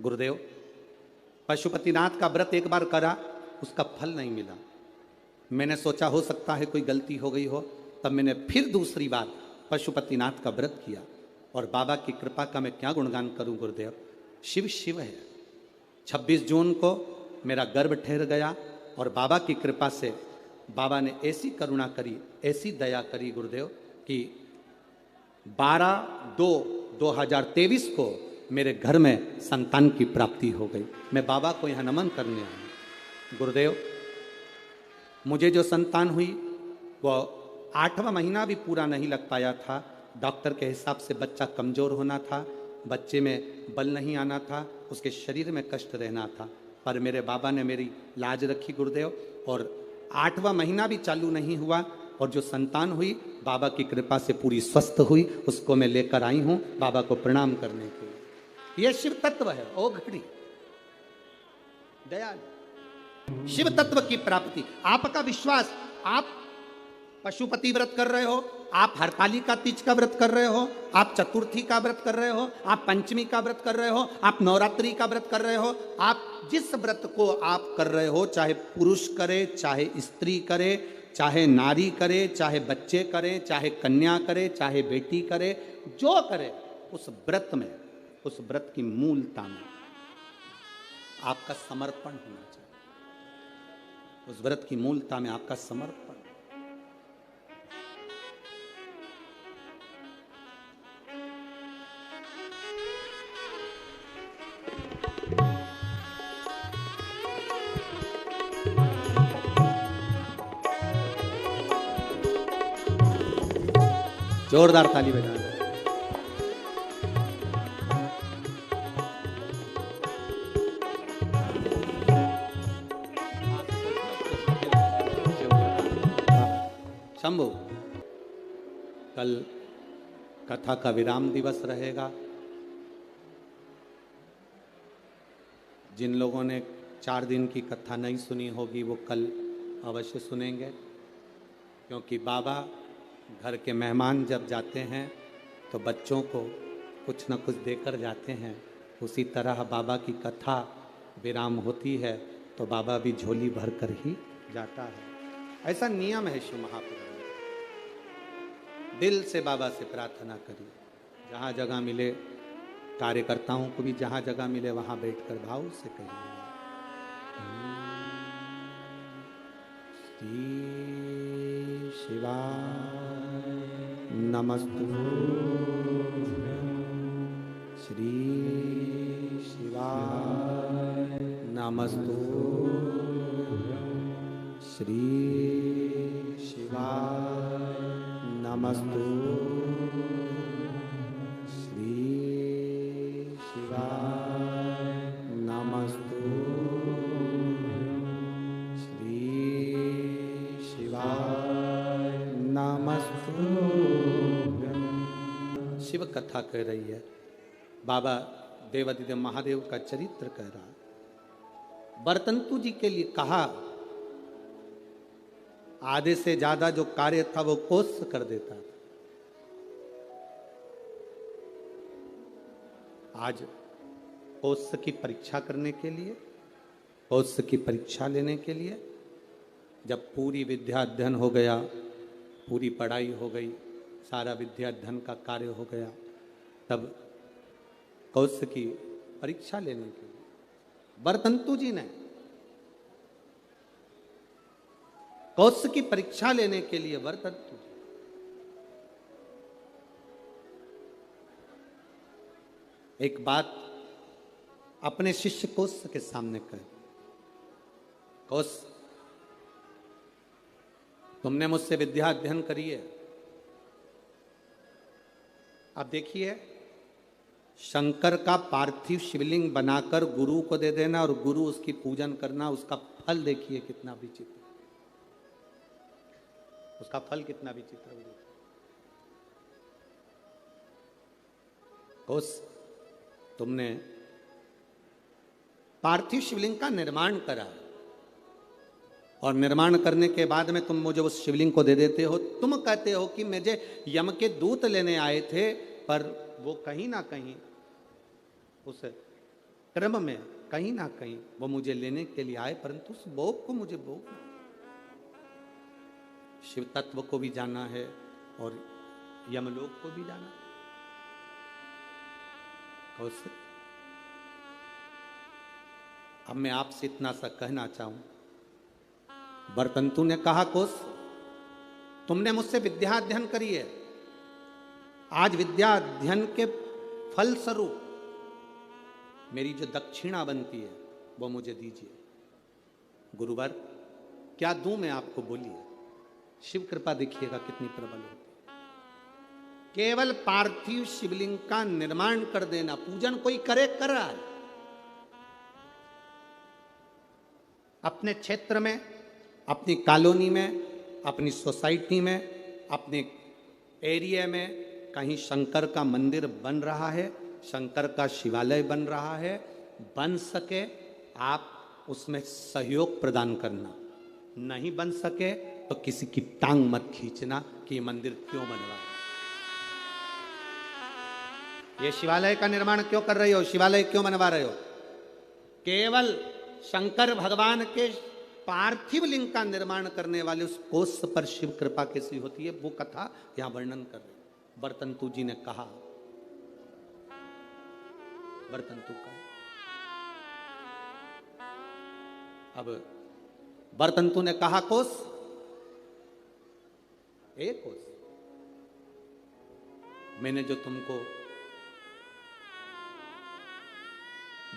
गुरुदेव, पशुपतिनाथ का व्रत एक बार करा, उसका फल नहीं मिला। मैंने सोचा हो सकता है कोई गलती हो गई हो, तब मैंने फिर दूसरी बार पशुपतिनाथ का व्रत किया। और बाबा की कृपा का मैं क्या गुणगान करूं गुरुदेव। शिव शिव है। 26 जून को मेरा गर्भ ठहर गया और बाबा की कृपा से बाबा ने ऐसी करुणा करी, ऐसी दया करी गुरुदेव कि 12/2/2023 को मेरे घर में संतान की प्राप्ति हो गई। मैं बाबा को यहाँ नमन करने आया। गुरुदेव, मुझे जो संतान हुई वो 8वां महीना भी पूरा नहीं लग पाया था। डॉक्टर के हिसाब से बच्चा कमज़ोर होना था, बच्चे में बल नहीं आना था, उसके शरीर में कष्ट रहना था। पर मेरे बाबा ने मेरी लाज रखी गुरुदेव, और 8वां महीना भी चालू नहीं हुआ और जो संतान हुई बाबा की कृपा से पूरी स्वस्थ हुई। उसको मैं लेकर आई हूँ बाबा को प्रणाम करने के लिए। यह शिव तत्व है। ओ घड़ी दयाल शिव तत्व की प्राप्ति। आपका विश्वास, आप पशुपति व्रत कर रहे हो, आप हरतालिका तीज का व्रत कर रहे हो, आप चतुर्थी का व्रत कर रहे हो, आप पंचमी का व्रत कर रहे हो, आप नवरात्रि का व्रत कर रहे हो, आप जिस व्रत को आप कर रहे हो, चाहे पुरुष करे, चाहे स्त्री करे, चाहे नारी करे, चाहे बच्चे करें, चाहे कन्या करे, चाहे बेटी करे, जो करे, उस व्रत में, उस व्रत की मूलता में आपका समर्पण होना चाहिए। उस व्रत की मूलता में आपका समर्पण। जोरदार ताली बजाना। शंभु, कल कथा का विराम दिवस रहेगा। जिन लोगों ने 4 दिन की कथा नहीं सुनी होगी वो कल अवश्य सुनेंगे, क्योंकि बाबा घर के मेहमान जब जाते हैं तो बच्चों को कुछ न कुछ देकर जाते हैं। उसी तरह बाबा की कथा विराम होती है तो बाबा भी झोली भर कर ही जाता है। ऐसा नियम है शिव महापुराण। दिल से बाबा से प्रार्थना करिए, जहाँ जगह मिले, कार्यकर्ताओं को भी जहाँ जगह मिले वहाँ बैठकर भाव से कहिए, श्री शिवाय नमस्तुभ्यं, श्री शिवाय नमस्तुभ्यं, श्री शिवाय नमस्तुभ्यं, श्री शिवाय नमस्तुभ्यं, श्री शिवाय नमस्तुभ्यं। शिव कथा कह रही है, बाबा देवादिदेव महादेव का चरित्र कह रहा। बरतंतु जी के लिए कहा, आधे से ज्यादा जो कार्य था वो कोस कर देता था। आज कोस की परीक्षा करने के लिए, कोस की परीक्षा लेने के लिए, जब पूरी विद्या अध्ययन हो गया, पूरी पढ़ाई हो गई, सारा विद्या अध्ययन का कार्य हो गया, तब कौश की परीक्षा लेने के लिए बरतंतु जी ने कौश की परीक्षा लेने के लिए बरतंतु एक बात अपने शिष्य कौश के सामने कहे, कौश तुमने मुझसे विद्या अध्ययन करी है, अब देखिए शंकर का पार्थिव शिवलिंग बनाकर गुरु को दे देना और गुरु उसकी पूजन करना, उसका फल देखिए कितना विचित्र, उसका फल कितना विचित्र है। कौश तुमने पार्थिव शिवलिंग का निर्माण करा और निर्माण करने के बाद में तुम मुझे उस शिवलिंग को दे देते हो। तुम कहते हो कि मुझे यम के दूत लेने आए थे, पर वो कहीं ना कहीं उस क्रम में कहीं ना कहीं वो मुझे लेने के लिए आए, परंतु उस भोग को मुझे भोग शिव तत्व को भी जाना है और यमलोक को भी जाना। कौश, अब मैं आपसे इतना सा कहना चाहूं, बरतंतु ने कहा कौश, तुमने मुझसे विद्या अध्ययन करी है, आज विद्या अध्ययन के फल स्वरूप मेरी जो दक्षिणा बनती है वो मुझे दीजिए। गुरुवर क्या दूं मैं आपको, बोलिए। शिव कृपा देखिएगा कितनी प्रबल होती है। केवल पार्थिव शिवलिंग का निर्माण कर देना, पूजन कोई करे कर रहा है, अपने क्षेत्र में, अपनी कॉलोनी में, अपनी सोसाइटी में, अपने एरिया में कहीं शंकर का मंदिर बन रहा है, शंकर का शिवालय बन रहा है, बन सके आप उसमें सहयोग प्रदान करना, नहीं बन सके तो किसी की टांग मत खींचना कि ये मंदिर क्यों बनवा, ये शिवालय का निर्माण क्यों कर रहे हो, शिवालय क्यों बनवा रहे हो। केवल शंकर भगवान के पार्थिव लिंग का निर्माण करने वाले उस कोष पर शिव कृपा कैसी होती है, वो कथा यहां वर्णन कर रहे। बरतंतु जी ने कहा, बरतंतु का, अब बरतंतु ने कहा कोष, एक कोष, मैंने जो तुमको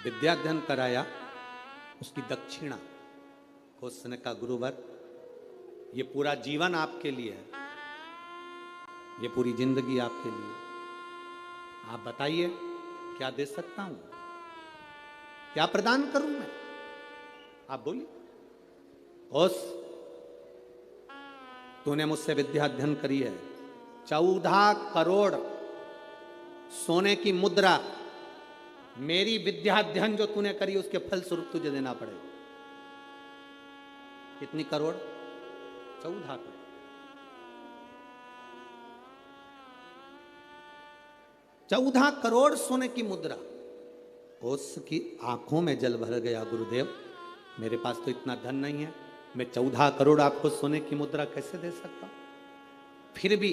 विद्याध्ययन कराया उसकी दक्षिणा। कोष ने कहा गुरुवर ये पूरा जीवन आपके लिए है, ये पूरी जिंदगी आपके लिए, आप बताइए क्या दे सकता हूं, क्या प्रदान करूं मैं, आप बोलिए। कोष तूने मुझसे विद्या अध्ययन करी है, 14 करोड़ सोने की मुद्रा मेरी विद्या अध्ययन जो तूने करी उसके फल स्वरूप तुझे देना पड़ेगा। कितनी करोड़? 14 करोड़। 14 करोड़ सोने की मुद्रा। उसकी आंखों में जल भर गया, गुरुदेव मेरे पास तो इतना धन नहीं है, मैं 14 करोड़ आपको सोने की मुद्रा कैसे दे सकता। फिर भी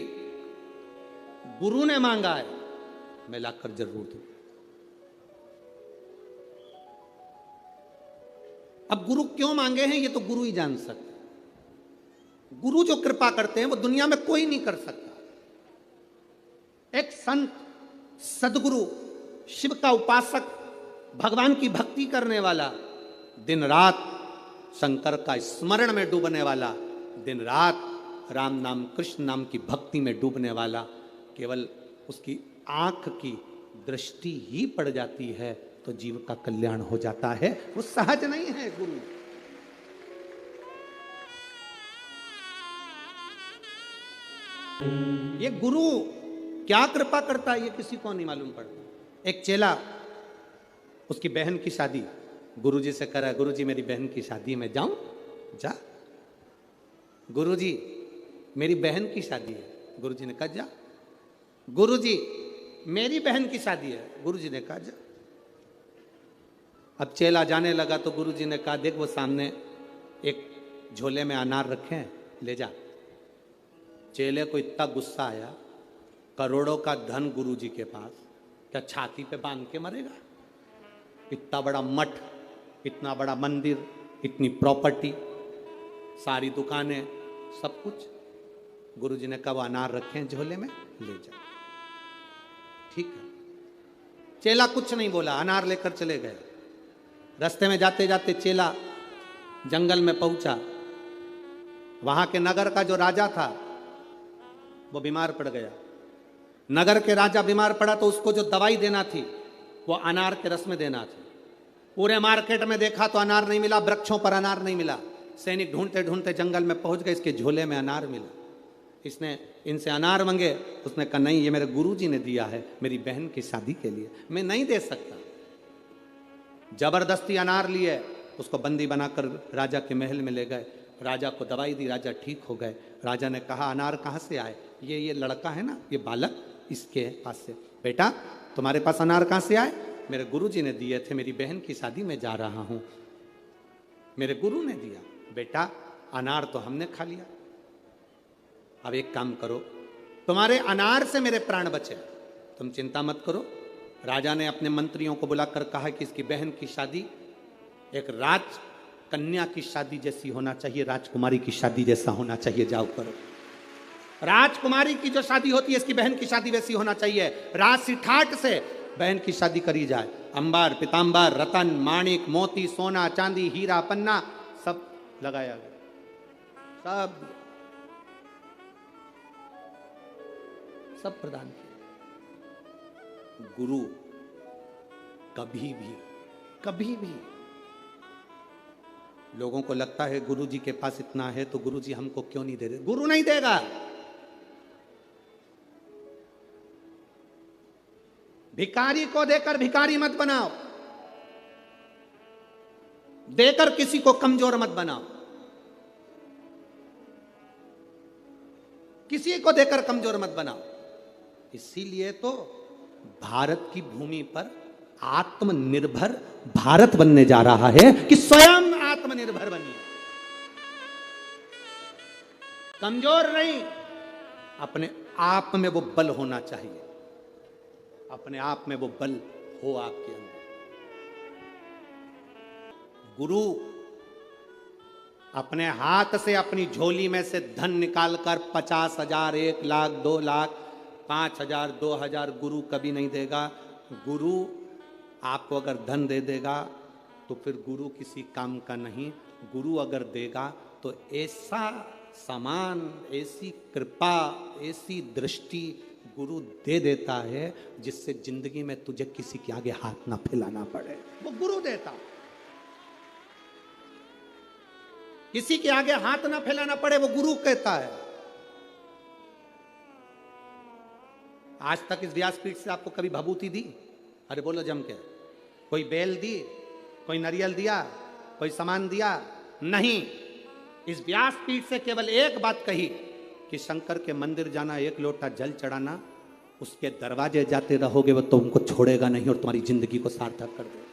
गुरु ने मांगा है, मैं लाकर जरूर दूं। अब गुरु क्यों मांगे हैं ये तो गुरु ही जान सकते हैं। गुरु जो कृपा करते हैं वो दुनिया में कोई नहीं कर सकता। एक संत, सदगुरु, शिव का उपासक, भगवान की भक्ति करने वाला, दिन रात शंकर का स्मरण में डूबने वाला, दिन रात राम नाम कृष्ण नाम की भक्ति में डूबने वाला, केवल उसकी आंख की दृष्टि ही पड़ जाती है तो जीव का कल्याण हो जाता है। वो सहज नहीं है गुरु। ये गुरु क्या कृपा करता है ये किसी को नहीं मालूम पड़ता। एक चेला, उसकी बहन की शादी गुरुजी से करा, गुरुजी मेरी बहन की शादी में जाऊं? जा। गुरुजी मेरी बहन की शादी है। गुरुजी ने कहा जा। गुरुजी मेरी बहन की शादी है। गुरुजी ने कहा जा। अब चेला जाने लगा तो गुरुजी ने कहा देख वो सामने एक झोले में अनार रखे हैं, ले जा। चेले को इतना गुस्सा आया, करोड़ों का धन गुरुजी के पास, क्या छाती पे बांध के मरेगा? इतना बड़ा मठ, इतना बड़ा मंदिर, इतनी प्रॉपर्टी, सारी दुकानें, सब कुछ। गुरुजी ने कहा वो अनार रखे हैं झोले में, ले जा। ठीक है। चेला कुछ नहीं बोला, अनार लेकर चले गए। रास्ते में जाते जाते चेला जंगल में पहुंचा। वहां के नगर का जो राजा था वो बीमार पड़ गया। नगर के राजा बीमार पड़ा तो उसको जो दवाई देना थी वो अनार के रस में देना थी। पूरे मार्केट में देखा तो अनार नहीं मिला, वृक्षों पर अनार नहीं मिला। सैनिक ढूंढते ढूंढते जंगल में पहुंच गए, इसके झोले में अनार मिला। इसने इनसे अनार मांगे, उसने कहा नहीं ये मेरे गुरुजी ने दिया है मेरी बहन की शादी के लिए, मैं नहीं दे सकता। जबरदस्ती अनार लिए, उसको बंदी बनाकर राजा के महल में ले गए। राजा को दवाई दी, राजा ठीक हो गए। राजा ने कहा अनार कहाँ से आए? ये लड़का है ना, ये बालक, इसके पास से। बेटा तुम्हारे पास अनार कहाँ से आए? मेरे गुरुजी ने दिए थे, मेरी बहन की शादी में जा रहा हूँ, मेरे गुरु ने दिया। बेटा अनार तो हमने खा लिया, अब एक काम करो, तुम्हारे अनार से मेरे प्राण बचे, तुम चिंता मत करो, राजा ने अपने मंत्रियों को बुलाकर कहा कि इसकी बहन की शादी एक राज कन्या की शादी जैसी होना चाहिए, राजकुमारी की शादी जैसा होना चाहिए, जाओ करो। राजकुमारी की जो शादी होती है इसकी बहन की शादी वैसी होना चाहिए, राशि ठाट से बहन की शादी करी जाए। अंबार पीतांबर रतन माणिक मोती सोना चांदी हीरा पन्ना सब लगाया गया, सब प्रदान किया। गुरु कभी भी लोगों को लगता है गुरु जी के पास इतना है तो गुरु जी हमको क्यों नहीं दे रहे, गुरु नहीं देगा। भिखारी को देकर भिखारी मत बनाओ, देकर किसी को कमजोर मत बनाओ, किसी को देकर कमजोर मत बनाओ। इसीलिए तो भारत की भूमि पर आत्मनिर्भर भारत बनने जा रहा है कि स्वयं आत्मनिर्भर बनिए, कमजोर नहीं, अपने आप में वो बल होना चाहिए, अपने आप में वो बल हो आपके अंदर। गुरु अपने हाथ से अपनी झोली में से धन निकालकर 50,000 1 लाख 2 लाख 5,000 2,000 गुरु कभी नहीं देगा। गुरु आपको अगर धन दे देगा तो फिर गुरु किसी काम का नहीं। गुरु अगर देगा तो ऐसा सामान, ऐसी कृपा, ऐसी दृष्टि गुरु दे देता है जिससे जिंदगी में तुझे किसी के आगे हाथ ना फैलाना पड़े, वो गुरु देता। किसी के आगे हाथ ना फैलाना पड़े वो गुरु कहता है। आज तक इस व्यासपीठ से आपको कभी भभूति दी? अरे बोलो जम के। कोई बेल दी, कोई नारियल दिया, कोई सामान दिया? नहीं। इस व्यासपीठ से केवल एक बात कही कि शंकर के मंदिर जाना, एक लोटा जल चढ़ाना, उसके दरवाजे जाते रहोगे वो तुमको छोड़ेगा नहीं और तुम्हारी जिंदगी को सार्थक कर देगा।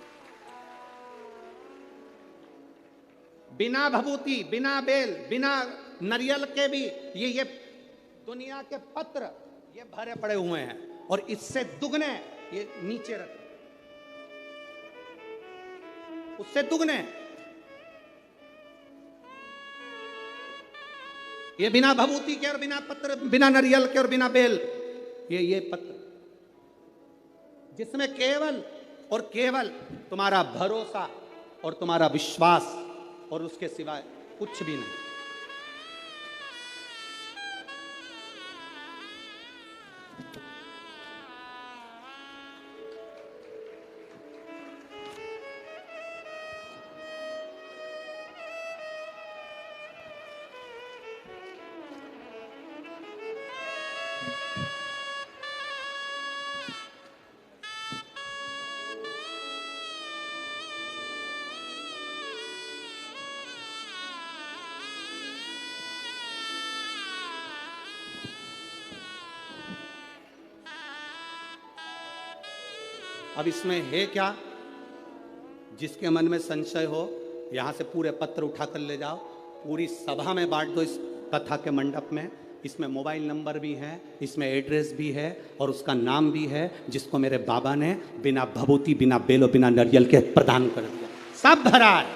बिना भभूति, बिना बेल, बिना नारियल के भी ये दुनिया के पत्र ये भरे पड़े हुए हैं और इससे दुगने ये नीचे रख, उससे दुगने ये बिना भभूति के और बिना पत्र, बिना नारियल के और बिना बेल, ये पत्र जिसमें केवल और केवल तुम्हारा भरोसा और तुम्हारा विश्वास और उसके सिवाय कुछ भी नहीं। अब इसमें है क्या? जिसके मन में संशय हो यहां से पूरे पत्र उठाकर ले जाओ, पूरी सभा में बांट दो। इस कथा के मंडप में इसमें मोबाइल नंबर भी है, इसमें एड्रेस भी है और उसका नाम भी है जिसको मेरे बाबा ने बिना भभूति, बिना बेलो, बिना नारियल के प्रदान कर दिया। सब भरा है,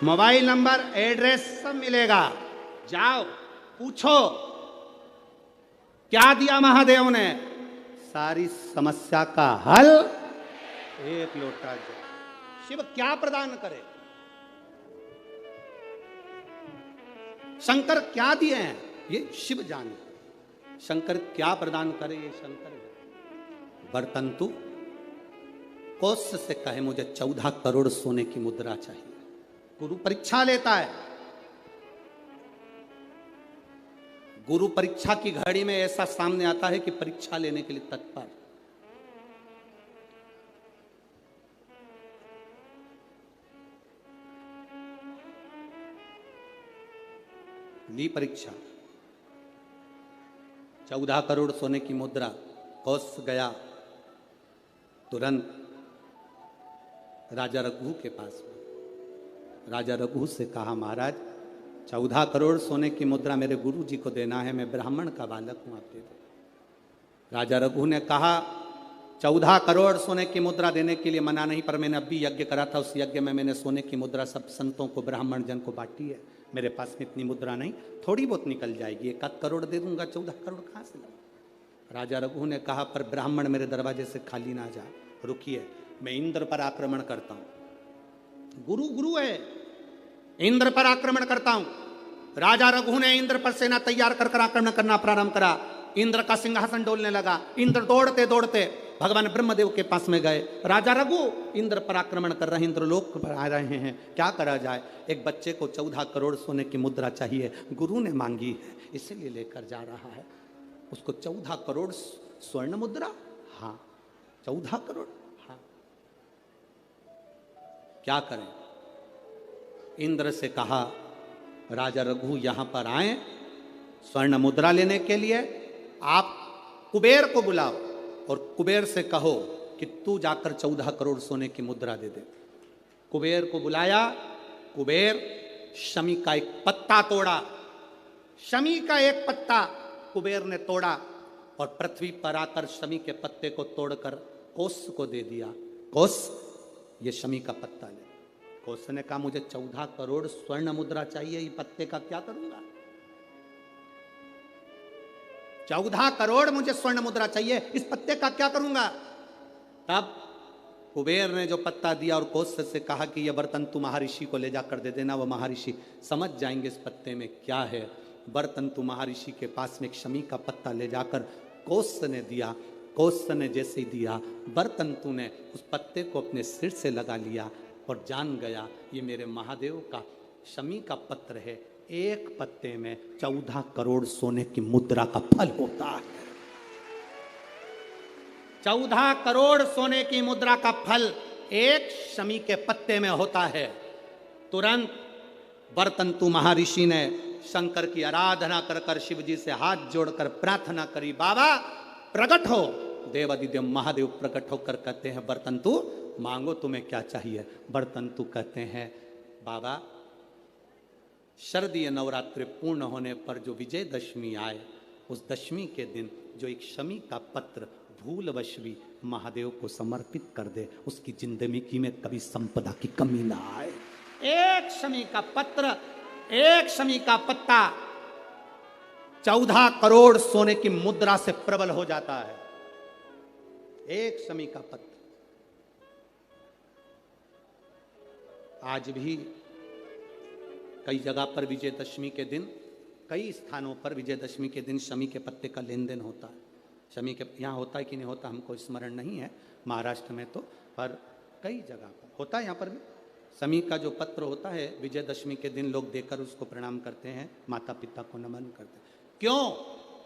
मोबाइल नंबर, एड्रेस सब मिलेगा। जाओ पूछो क्या दिया महादेव ने, सारी समस्या का हल, एक लोटा जल। शिव क्या प्रदान करे, शंकर क्या दिए हैं ये शिव जाने, शंकर क्या प्रदान करे ये शंकर जाने। बर्तंतु कौत्स से कहे मुझे 14 करोड़ सोने की मुद्रा चाहिए। गुरु परीक्षा लेता है। गुरु परीक्षा की घड़ी में ऐसा सामने आता है कि परीक्षा लेने के लिए तत्पर। ली परीक्षा, 14 करोड़ सोने की मुद्रा। कौश गया तुरंत राजा रघु के पास में। राजा रघु से कहा महाराज 14 करोड़ सोने की मुद्रा मेरे गुरु जी को देना है, मैं ब्राह्मण का बालक हूं, आप दे दो। राजा रघु ने कहा 14 करोड़ सोने की मुद्रा देने के लिए मना नहीं, पर मैंने अब भी यज्ञ करा था, उस यज्ञ में मैंने सोने की मुद्रा सब संतों को, ब्राह्मण जन को बांटी है। मेरे पास में इतनी मुद्रा नहीं, थोड़ी बहुत निकल जाएगी, 1 करोड़ दे दूंगा, 14 करोड़ कहाँ से लाऊं। राजा रघु ने कहा, पर ब्राह्मण मेरे दरवाजे से खाली ना जा, रुकिए, मैं इंद्र पर आक्रमण करता हूं। गुरु गुरु है, इंद्र पर आक्रमण करता हूं। राजा रघु ने इंद्र पर सेना तैयार कर आक्रमण करना प्रारंभ करा। इंद्र का सिंहासन डोलने लगा। इंद्र दौड़ते दौड़ते भगवान ब्रह्मदेव के पास में गए। राजा रघु इंद्र पर आक्रमण कर रहे हैं, इंद्रलोक पर आ रहे हैं, क्या करा जाए। एक बच्चे को 14 करोड़ सोने की मुद्रा चाहिए, गुरु ने मांगी है, इसीलिए लेकर जा रहा है। उसको 14 करोड़ स्वर्ण मुद्रा, हाँ 14 करोड़, हाँ क्या करें। इंद्र से कहा, राजा रघु यहां पर आए स्वर्ण मुद्रा लेने के लिए, आप कुबेर को बुलाओ और कुबेर से कहो कि तू जाकर 14 करोड़ सोने की मुद्रा दे दे। कुबेर को बुलाया। कुबेर शमी का एक पत्ता तोड़ा, शमी का एक पत्ता कुबेर ने तोड़ा और पृथ्वी पर आकर शमी के पत्ते को तोड़कर कोस को दे दिया। कोस, ये शमी का पत्ता ले। कोस ने कहा, मुझे 14 करोड़ स्वर्ण मुद्रा चाहिए, ये पत्ते का क्या करूंगा। 14 करोड़ मुझे स्वर्ण मुद्रा चाहिए, इस पत्ते का क्या करूंगा। तब कुबेर ने जो पत्ता दिया और कोस से कहा कि यह बर्तन तू महर्षि को ले जाकर दे देना, वो महर्षि समझ जाएंगे इस पत्ते में क्या है। बर्तन तू महर्षि के पास में एक शमी का पत्ता ले जाकर कोस ने दिया। कोस ने जैसे ही दिया, बर्तन तू ने उस पत्ते को अपने सिर से लगा लिया और जान गया ये मेरे महादेव का शमी का पत्र है। एक पत्ते में 14 करोड़ सोने की मुद्रा का फल होता है। 14 करोड़ सोने की मुद्रा का फल एक शमी के पत्ते में होता है। तुरंत बर्तंतु महर्षि ने शंकर की आराधना कर कर शिव जी से हाथ जोड़कर प्रार्थना करी, बाबा प्रकट हो। देवादिदेव महादेव प्रकट होकर कहते हैं, बर्तंतु मांगो तुम्हें क्या चाहिए। बर्तंतु कहते हैं, बाबा शरदीय नवरात्रि पूर्ण होने पर जो विजयदशमी आए, उस दशमी के दिन जो एक शमी का पत्र भूलवश भी महादेव को समर्पित कर दे, उसकी जिंदगी में कभी संपदा की कमी ना आए। एक शमी का पत्र, एक शमी का पत्ता 14 करोड़ सोने की मुद्रा से प्रबल हो जाता है। एक शमी का पत्र। आज भी कई जगह पर विजयदशमी के दिन, कई स्थानों पर विजयदशमी के दिन शमी के पत्ते का लेन देन होता है। शमी के यहाँ होता है कि नहीं होता हमको स्मरण नहीं है, महाराष्ट्र में तो, पर कई जगह पर होता है। यहाँ पर भी शमी का जो पत्र होता है, विजयदशमी के दिन लोग देकर उसको प्रणाम करते हैं, माता पिता को नमन करते हैं। क्यों?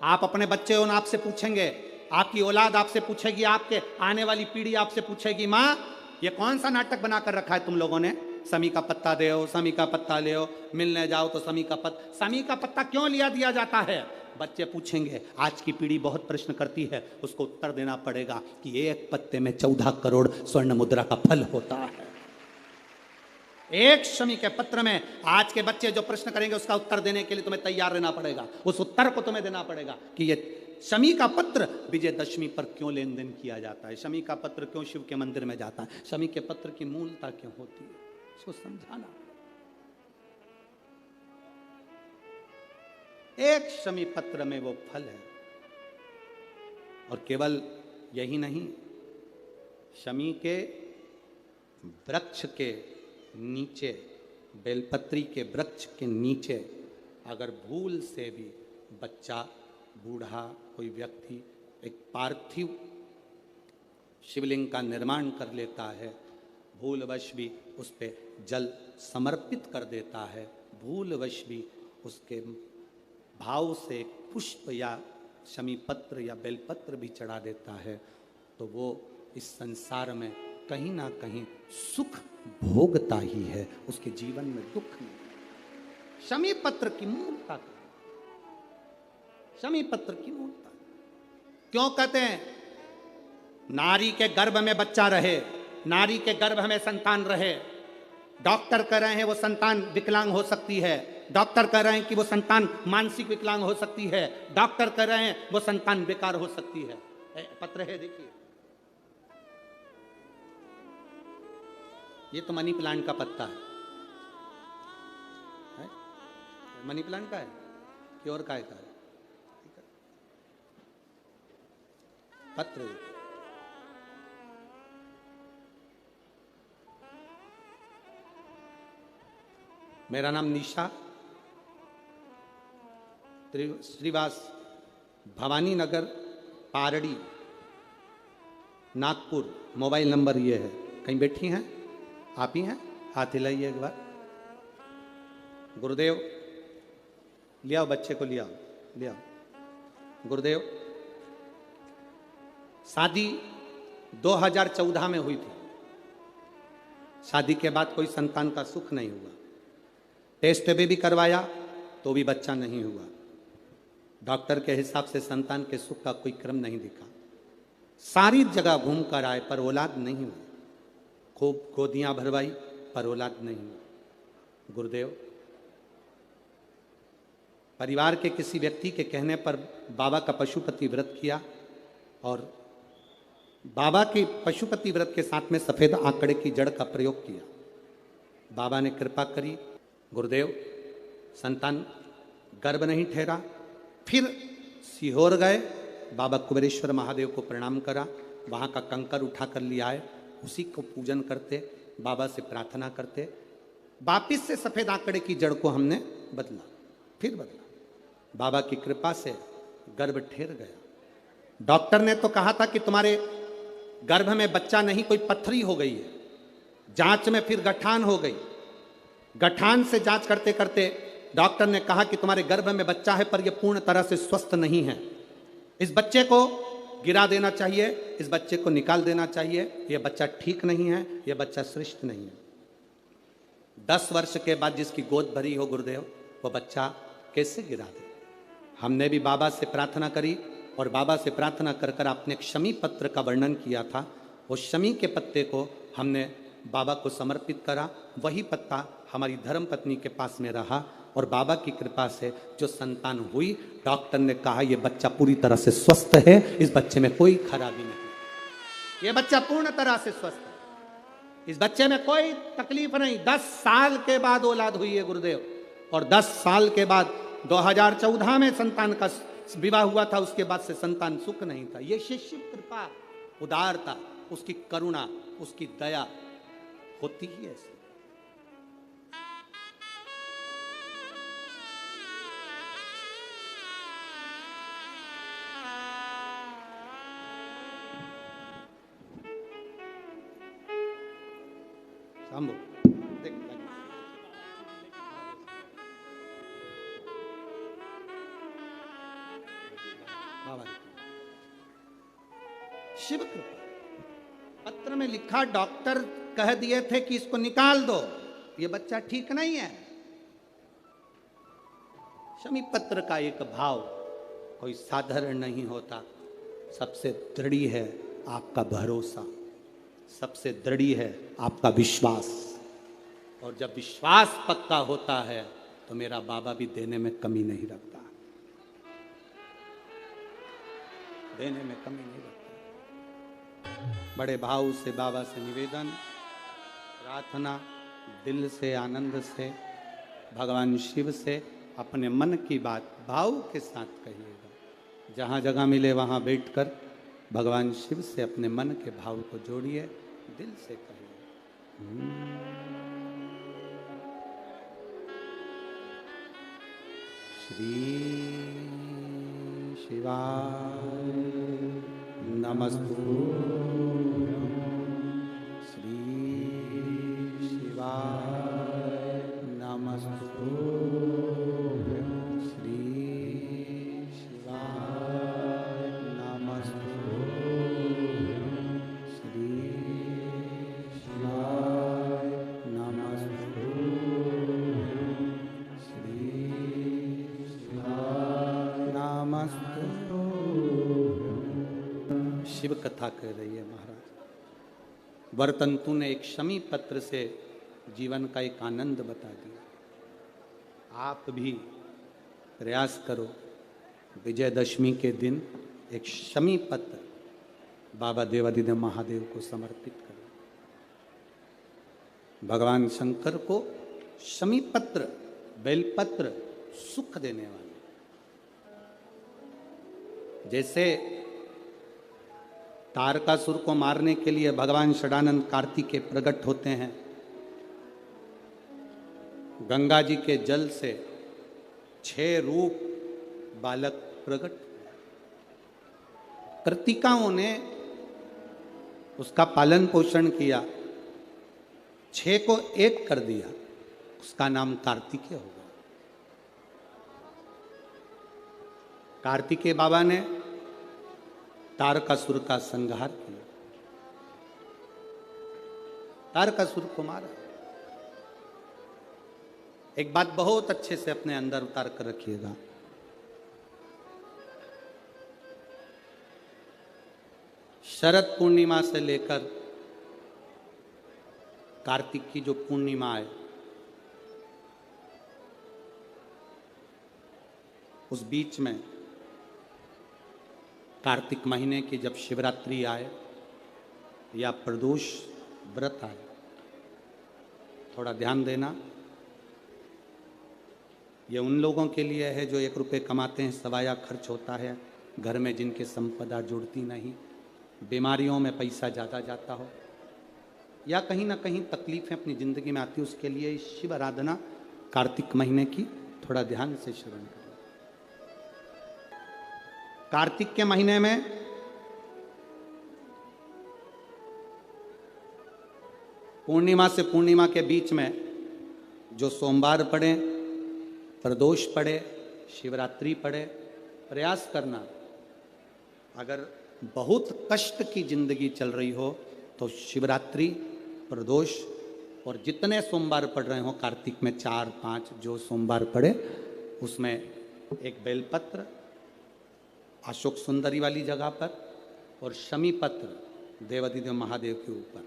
आप अपने बच्चे हो ना, आपसे पूछेंगे, आपकी औलाद आपसे पूछेगी, आपके आने वाली पीढ़ी आपसे पूछेगी, माँ ये कौन सा नाटक बनाकर रखा है तुम लोगों ने, शमी का पत्ता दे, शमी का पत्ता ले, मिलने जाओ तो शमी का पत्ता, शमी का पत्ता क्यों लिया दिया जाता है? बच्चे पूछेंगे। आज की पीढ़ी बहुत प्रश्न करती है, उसको उत्तर देना पड़ेगा कि एक पत्ते में 14 करोड़ स्वर्ण मुद्रा का फल होता है। एक शमी के पत्र में आज के बच्चे जो प्रश्न करेंगे उसका उत्तर देने के लिए तुम्हें तैयार रहना पड़ेगा। उस उत्तर को तुम्हें देना पड़ेगा कि ये शमी का पत्र विजयदशमी पर क्यों लेन देन किया जाता है, शमी का पत्र क्यों शिव के मंदिर में जाता है, शमी के पत्र की मूलता क्यों होती है, इसको समझाना। एक शमी पत्र में वो फल है। और केवल यही नहीं, शमी के वृक्ष के नीचे, बेलपत्री के वृक्ष के नीचे अगर भूल से भी बच्चा, बूढ़ा, कोई व्यक्ति एक पार्थिव शिवलिंग का निर्माण कर लेता है, भूलवश भी उस पे जल समर्पित कर देता है, भूलवश भी उसके भाव से एक पुष्प या शमी पत्र या बेलपत्र भी चढ़ा देता है, तो वो इस संसार में कहीं ना कहीं सुख भोगता ही है, उसके जीवन में दुख नहीं। शमी पत्र की मूलता, शमी पत्र की मूलता क्यों कहते हैं? नारी के गर्भ में बच्चा रहे, नारी के गर्भ में संतान रहे। डॉक्टर कह रहे हैं वो संतान विकलांग हो सकती है, डॉक्टर कह रहे हैं कि वो संतान मानसिक विकलांग हो सकती है, डॉक्टर कह रहे हैं वो संतान बेकार हो सकती है। पत्र है, देखिए ये तो मनी प्लांट का पत्ता है? मनी प्लांट का है कि और काय का है? पत्र मेरा नाम निशा श्रीवास, भवानी नगर, पारड़ी, नागपुर। मोबाइल नंबर ये है। कहीं बैठी हैं? आप ही हैं? हाथ हिलाइए एक बार। गुरुदेव ले आओ, बच्चे को ले आओ, ले आओ। गुरुदेव, शादी 2014 में हुई थी। शादी के बाद कोई संतान का सुख नहीं हुआ। टेस्ट भी करवाया तो भी बच्चा नहीं हुआ। डॉक्टर के हिसाब से संतान के सुख का कोई क्रम नहीं दिखा। सारी जगह घूम कर आए पर औलाद नहीं हुई। खूब गोदियां भरवाई पर औलाद नहीं हुई। गुरुदेव, परिवार के किसी व्यक्ति के कहने पर बाबा का पशुपति व्रत किया और बाबा के पशुपति व्रत के साथ में सफेद आंकड़े की जड़ का प्रयोग किया। बाबा ने कृपा करी। गुरुदेव, संतान गर्भ नहीं ठहरा। फिर सीहोर गए, बाबा कुबेरेश्वर महादेव को प्रणाम करा। वहाँ का कंकर उठा कर ले आए, उसी को पूजन करते, बाबा से प्रार्थना करते। वापिस से सफेद आंकड़े की जड़ को हमने बदला, फिर बदला। बाबा की कृपा से गर्भ ठहर गया। डॉक्टर ने तो कहा था कि तुम्हारे गर्भ में बच्चा नहीं, कोई पत्थरी हो गई है। जांच में फिर गठान हो गई। गठान से जांच करते करते डॉक्टर ने कहा कि तुम्हारे गर्भ में बच्चा है पर यह पूर्ण तरह से स्वस्थ नहीं है। इस बच्चे को गिरा देना चाहिए, इस बच्चे को निकाल देना चाहिए। यह बच्चा ठीक नहीं है, यह बच्चा श्रेष्ठ नहीं है। 10 वर्ष के बाद जिसकी गोद भरी हो गुरुदेव, वो बच्चा कैसे गिरा दे? हमने भी बाबा से प्रार्थना करी और बाबा से प्रार्थना कर कर आपने एक शमी पत्र का वर्णन किया था। वो शमी के पत्ते को हमने बाबा को समर्पित करा। वही पत्ता हमारी धर्म पत्नी के पास में रहा और बाबा की कृपा से जो संतान हुई, डॉक्टर ने कहा यह बच्चा पूरी तरह से स्वस्थ है, इस बच्चे में कोई खराबी नहीं। यह बच्चा पूर्ण तरह से स्वस्थ है, इस बच्चे में कोई तकलीफ नहीं। 10 साल के बाद औलाद हुई है गुरुदेव। और 10 साल के बाद 2014 में संतान का विवाह हुआ था। उसके बाद से संतान सुख नहीं था। यह शिष्य कृपा, उदारता, उसकी करुणा, उसकी दया होती ही ऐसी। देख शिव कृपा। पत्र में लिखा, डॉक्टर कह दिए थे कि इसको निकाल दो, ये बच्चा ठीक नहीं है। शमी पत्र का एक भाव कोई साधारण नहीं होता। सबसे दृढ़ है आपका भरोसा, सबसे दृढ़ है आपका विश्वास। और जब विश्वास पक्का होता है तो मेरा बाबा भी देने में कमी नहीं रखता, देने में कमी नहीं रखता। बड़े भाव से बाबा से निवेदन, प्रार्थना, दिल से, आनंद से, भगवान शिव से अपने मन की बात भाव के साथ कहिएगा। जहाँ जगह मिले वहाँ बैठकर भगवान शिव से अपने मन के भाव को जोड़िए, दिल से कहिए। श्री शिवाय नमस्तु। श्री शिवाय नमस्तु। श्री शिवाय नमस्तु। श्री शिवाय नमस्तु। श्री शिवाय नमस्तु। शिव कथा कह रही है महाराज। वर्तंतु ने एक शमी पत्र से जीवन का एक आनंद बता दिया। आप भी प्रयास करो, विजयदशमी के दिन एक शमी पत्र बाबा देवादिदेव महादेव को समर्पित करो। भगवान शंकर को शमी पत्र, बेलपत्र सुख देने वाले। जैसे तारकासुर को मारने के लिए भगवान षडानंद कार्तिकेय प्रकट होते हैं, गंगा जी के जल से 6 रूप बालक प्रकट, कृतिकाओं ने उसका पालन पोषण किया, 6 को 1 कर दिया, उसका नाम कार्तिकेय होगा। कार्तिकेय बाबा ने तारकासुर का संहार किया, तारकासुर को मारा। एक बात बहुत अच्छे से अपने अंदर उतार कर रखिएगा, शरद पूर्णिमा से लेकर कार्तिक की जो पूर्णिमा है, उस बीच में कार्तिक महीने की जब शिवरात्रि आए या प्रदोष व्रत आए, थोड़ा ध्यान देना। ये उन लोगों के लिए है जो 1 रुपये कमाते हैं, सवाया खर्च होता है, घर में जिनके संपदा जुड़ती नहीं, बीमारियों में पैसा ज़्यादा जाता हो, या कहीं ना कहीं तकलीफें अपनी ज़िंदगी में आती है, उसके लिए शिव आराधना कार्तिक महीने की थोड़ा ध्यान से श्रवण करें। कार्तिक के महीने में पूर्णिमा से पूर्णिमा के बीच में जो सोमवार पड़े, प्रदोष पड़े, शिवरात्रि पड़े, प्रयास करना, अगर बहुत कष्ट की जिंदगी चल रही हो तो शिवरात्रि, प्रदोष और जितने सोमवार पड़ रहे हो कार्तिक में 4-5 जो सोमवार पड़े, उसमें एक बेलपत्र अशोक सुंदरी वाली जगह पर और शमी पत्र देवाधिदेव महादेव के ऊपर,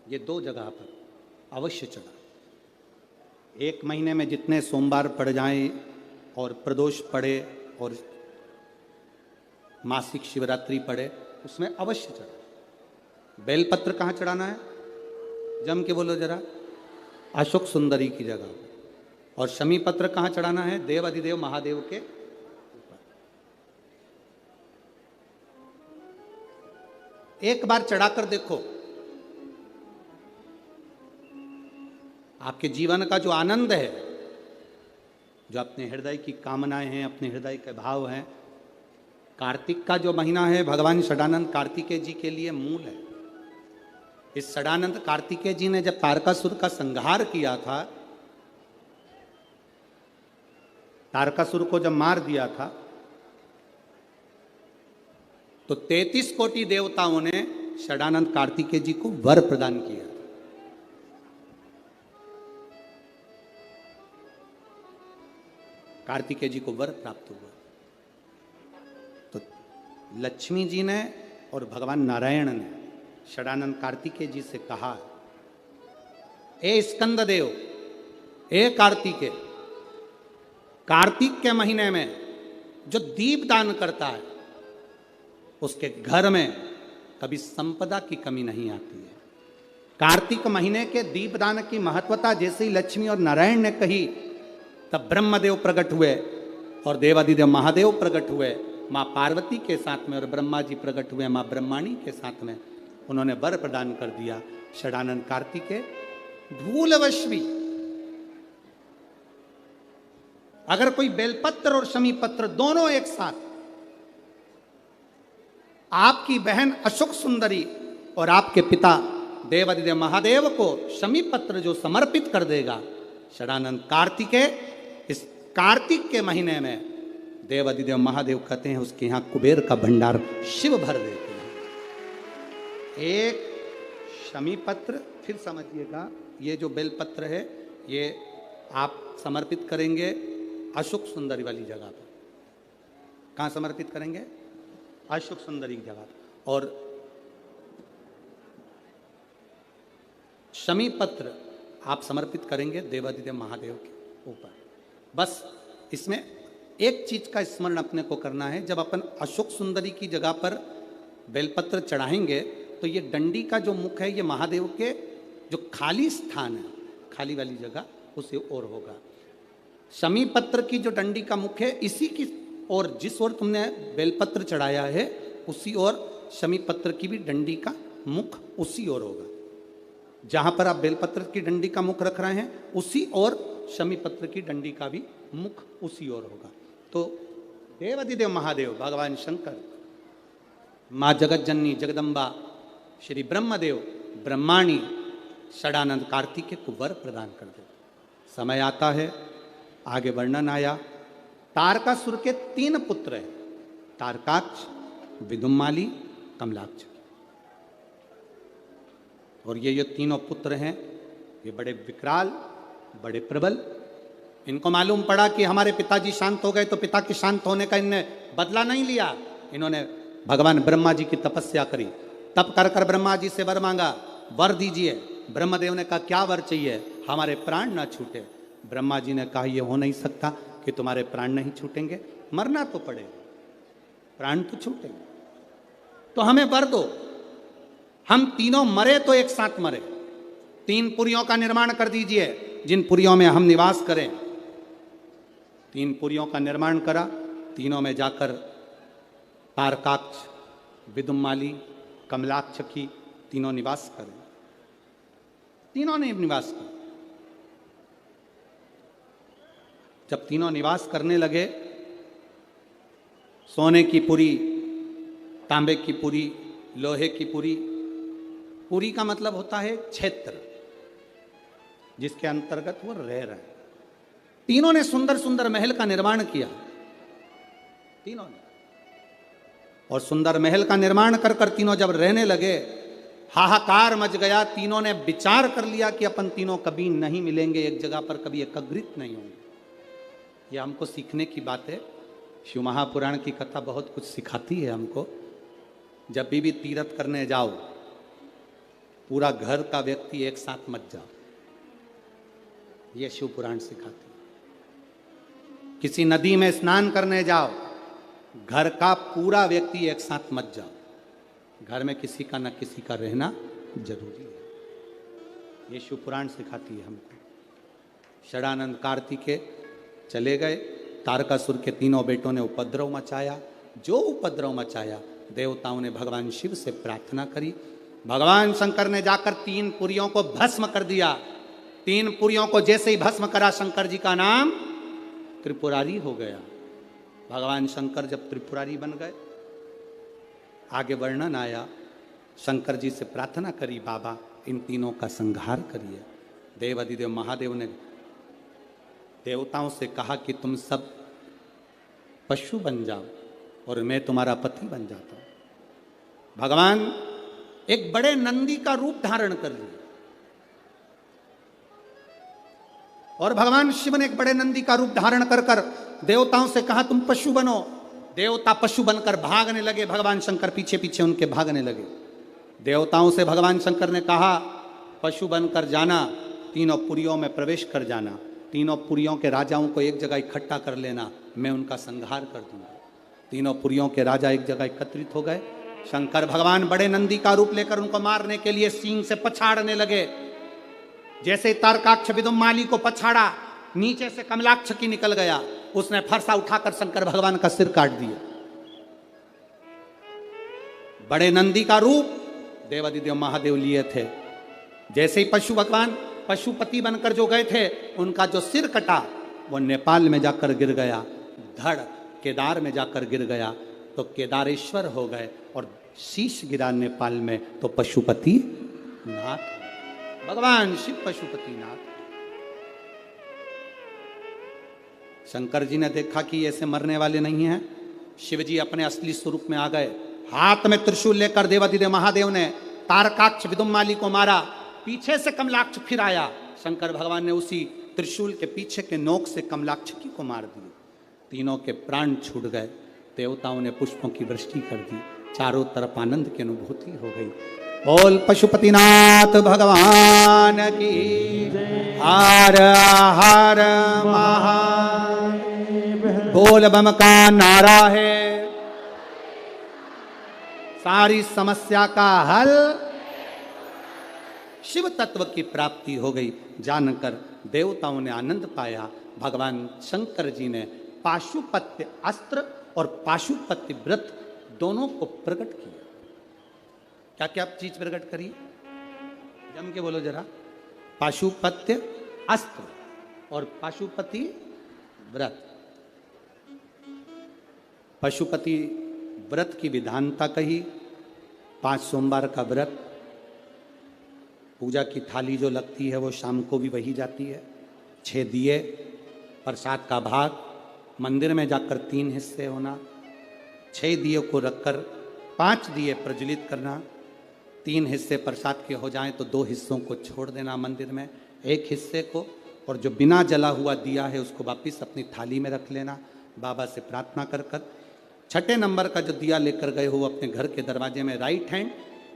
ये 2 जगह पर अवश्य चढ़ा। 1 महीने में जितने सोमवार पड़ जाएं और प्रदोष पड़े और मासिक शिवरात्रि पड़े, उसमें अवश्य चढ़ा। बेलपत्र कहाँ चढ़ाना है? जम के बोलो जरा। अशोक सुंदरी की जगह। और शमी पत्र कहाँ चढ़ाना है? देवाधिदेव महादेव के ऊपर। एक बार चढ़ाकर देखो, आपके जीवन का जो आनंद है, जो अपने हृदय की कामनाएं हैं, अपने हृदय के भाव हैं, कार्तिक का जो महीना है भगवान षडानंद कार्तिकेय जी के लिए मूल है। इस षडानंद कार्तिकेय जी ने जब तारकासुर का संहार किया था, तारकासुर को जब मार दिया था, तो 33 कोटि देवताओं ने षडानंद कार्तिकेय जी को वर प्रदान किया। कार्तिकेय जी को वर प्राप्त हुआ। तो लक्ष्मी जी ने और भगवान नारायण ने षडानंद कार्तिकेय जी से कहा, ए स्कंद देव, ए कार्तिकेय, कार्तिक के महीने में जो दीप दान करता है उसके घर में कभी संपदा की कमी नहीं आती है। कार्तिक महीने के दीपदान की महत्वता जैसे ही लक्ष्मी और नारायण ने कही, तब ब्रह्मदेव प्रकट हुए और देवाधिदेव महादेव प्रकट हुए माँ पार्वती के साथ में, और ब्रह्मा जी प्रकट हुए माँ ब्रह्माणी के साथ में। उन्होंने वर प्रदान कर दिया। षडानंद कार्तिकेय भूलवश भी अगर कोई बेलपत्र और शमी पत्र दोनों एक साथ आपकी बहन अशोक सुंदरी और आपके पिता देवाधिदेव महादेव को शमी पत्र जो समर्पित कर देगा, षडानंद कार्तिकेय इस कार्तिक के महीने में देवाधिदेव महादेव कहते हैं उसके यहाँ कुबेर का भंडार शिव भर देते हैं। एक शमी पत्र, फिर समझिएगा, ये जो बेलपत्र है ये आप समर्पित करेंगे अशोक सुंदरी वाली जगह पर। कहाँ समर्पित करेंगे? अशोक सुंदरी की जगह। और शमी पत्र आप समर्पित करेंगे देवाधिदेव महादेव के ऊपर। बस इसमें एक चीज का स्मरण अपने को करना है, जब अपन अशोक सुंदरी की जगह पर बेलपत्र चढ़ाएंगे तो ये डंडी का जो मुख है ये महादेव के जो खाली स्थान है, खाली वाली जगह उसे ओर होगा। शमी पत्र की जो डंडी का मुख है, इसी की ओर, जिस ओर तुमने बेलपत्र चढ़ाया है उसी ओर शमी पत्र की भी डंडी का मुख उसी ओर होगा। जहां पर आप बेलपत्र की डंडी का मुख रख रहे हैं उसी ओर शमी पत्र की डंडी का भी मुख उसी ओर होगा। तो देवाधिदेव महादेव भगवान शंकर, माँ जगत जननी जगदम्बा, श्री ब्रह्मदेव ब्रह्माणी षडानंद कार्तिकेय को वर प्रदान कर दे। समय आता है, आगे वर्णन आया, तारकासुर के 3 पुत्र हैं, तारकाक्ष, विदुम्माली, कमलाक्ष। और ये तीनों पुत्र हैं, ये बड़े विकराल, बड़े प्रबल। इनको मालूम पड़ा कि हमारे पिताजी शांत हो गए, तो पिता के शांत होने का इनने बदला नहीं लिया। इन्होंने भगवान ब्रह्मा जी की तपस्या करी, तप कर कर ब्रह्मा जी से वर मांगा, वर दीजिए। ब्रह्मदेव ने कहा क्या वर चाहिए? हमारे प्राण ना छूटे। ब्रह्मा जी ने कहा यह हो नहीं सकता कि तुम्हारे प्राण नहीं छूटेंगे, मरना तो पड़ेगा, प्राण तो छूटेंगे, तो हमें वर दो। हम तीनों मरे तो एक साथ मरे। 3 पुरियों का निर्माण कर दीजिए जिन पुरियों में हम निवास करें। 3 पुरियों का निर्माण करा, तीनों में जाकर तारकाक्ष, विदुम्माली, कमलाक्ष की तीनों निवास करें। तीनों ने निवास किया। जब तीनों निवास करने लगे, सोने की पुरी, तांबे की पुरी, लोहे की पुरी। पुरी का मतलब होता है क्षेत्र जिसके अंतर्गत वो रह रहे हैं। तीनों ने सुंदर सुंदर महल का निर्माण किया, तीनों ने। और सुंदर महल का निर्माण कर कर तीनों जब रहने लगे, हाहाकार मच गया। तीनों ने विचार कर लिया कि अपन तीनों कभी नहीं मिलेंगे एक जगह पर, कभी एकत्रित नहीं होंगे। यह हमको सीखने की बात है। शिव महापुराण की कथा बहुत कुछ सिखाती है हमको। जब भी तीर्थ करने जाओ, पूरा घर का व्यक्ति एक साथ मत जाओ, यह शिव पुराण सिखाती है। किसी नदी में स्नान करने जाओ, घर का पूरा व्यक्ति एक साथ मत जाओ। घर में किसी का न किसी का रहना जरूरी है। ये शिव पुराण सिखाती है हमको। षडानंद कार्तिकेय चले गए। तारकासुर के तीनों बेटों ने उपद्रव मचाया। जो उपद्रव मचाया, देवताओं ने भगवान शिव से प्रार्थना करी। भगवान शंकर ने जाकर 3 पुरियों को भस्म कर दिया। 3 पुरियों को जैसे ही भस्म करा, शंकर जी का नाम त्रिपुरारी हो गया। भगवान शंकर जब त्रिपुरारी बन गए, आगे वर्णन आया, शंकर जी से प्रार्थना करी, बाबा इन तीनों का संहार करिए। देवाधिदेव महादेव ने देवताओं से कहा कि तुम सब पशु बन जाओ और मैं तुम्हारा पति बन जाता हूं। भगवान एक बड़े नंदी का रूप धारण कर लिए और भगवान शिव ने एक बड़े नंदी का रूप धारण कर कर देवताओं से कहा तुम पशु बनो। देवता पशु बनकर भागने लगे, भगवान शंकर पीछे पीछे उनके भागने लगे। देवताओं से भगवान शंकर ने कहा पशु बनकर जाना, तीनों पुरियों में प्रवेश कर जाना, तीनों पुरियों के राजाओं को एक जगह इकट्ठा कर लेना, मैं उनका संहार कर दूंगा। तीनों पुरियों के राजा एक जगह एकत्रित हो गए। शंकर भगवान बड़े नंदी का रूप लेकर उनको मारने के लिए सींग से पछाड़ने लगे। जैसे तारकाक्ष विदुम्माली को पछाड़ा, नीचे से कमलाक्ष की निकल गया, उसने फरसा उठाकर शंकर भगवान का सिर काट दिया। बड़े नंदी का रूप देवाधिदेव महादेव लिए थे। जैसे ही पशु भगवान पशुपति बनकर जो गए थे, उनका जो सिर कटा वो नेपाल में जाकर गिर गया, धड़ केदार में जाकर गिर गया, तो केदारेश्वर हो गए। और शीश गिरा नेपाल में तो पशुपति नाथ, भगवान शिव पशुपति नाथ। शंकर जी ने देखा कि ऐसे मरने वाले नहीं हैं। शिव जी अपने असली स्वरूप में आ गए। हाथ में त्रिशूल लेकर देवाधिदेव महादेव ने तारकाक्ष विदुम्माली को मारा। पीछे से कमलाक्ष फिर आया। शंकर भगवान ने उसी त्रिशूल के पीछे के नोक से कमलाक्ष की को मार दिया। तीनों के प्राण छूट गए। देवताओं ने पुष्पों की वृष्टि कर दी। चारों तरफ आनंद की अनुभूति हो गई। बोल पशुपतिनाथ भगवान की, हर हर महादेव। बोल बम का नारा है, सारी समस्या का हल शिव तत्व की प्राप्ति हो गई। जानकर देवताओं ने आनंद पाया। भगवान शंकर जी ने पाशुपत्य अस्त्र और पाशुपत्य व्रत दोनों को प्रकट किया। क्या क्या चीज प्रकट करी? जम के बोलो जरा। पाशुपत्य अस्त्र और पाशुपति व्रत। पशुपति व्रत की विधानता कही। 5 सोमवार का व्रत, पूजा की थाली जो लगती है वो शाम को भी वही जाती है। 6 दिए, प्रसाद का भाग, मंदिर में जाकर 3 हिस्से होना, 6 दिए को रखकर 5 दिए प्रज्वलित करना, 3 हिस्से प्रसाद के हो जाएं तो 2 हिस्सों को छोड़ देना मंदिर में, 1 हिस्से को, और जो बिना जला हुआ दिया है उसको वापिस अपनी थाली में रख लेना। बाबा से प्रार्थना कर कर 6ठे नंबर का जो दिया लेकर गए हो अपने घर के दरवाजे में राइट हैंड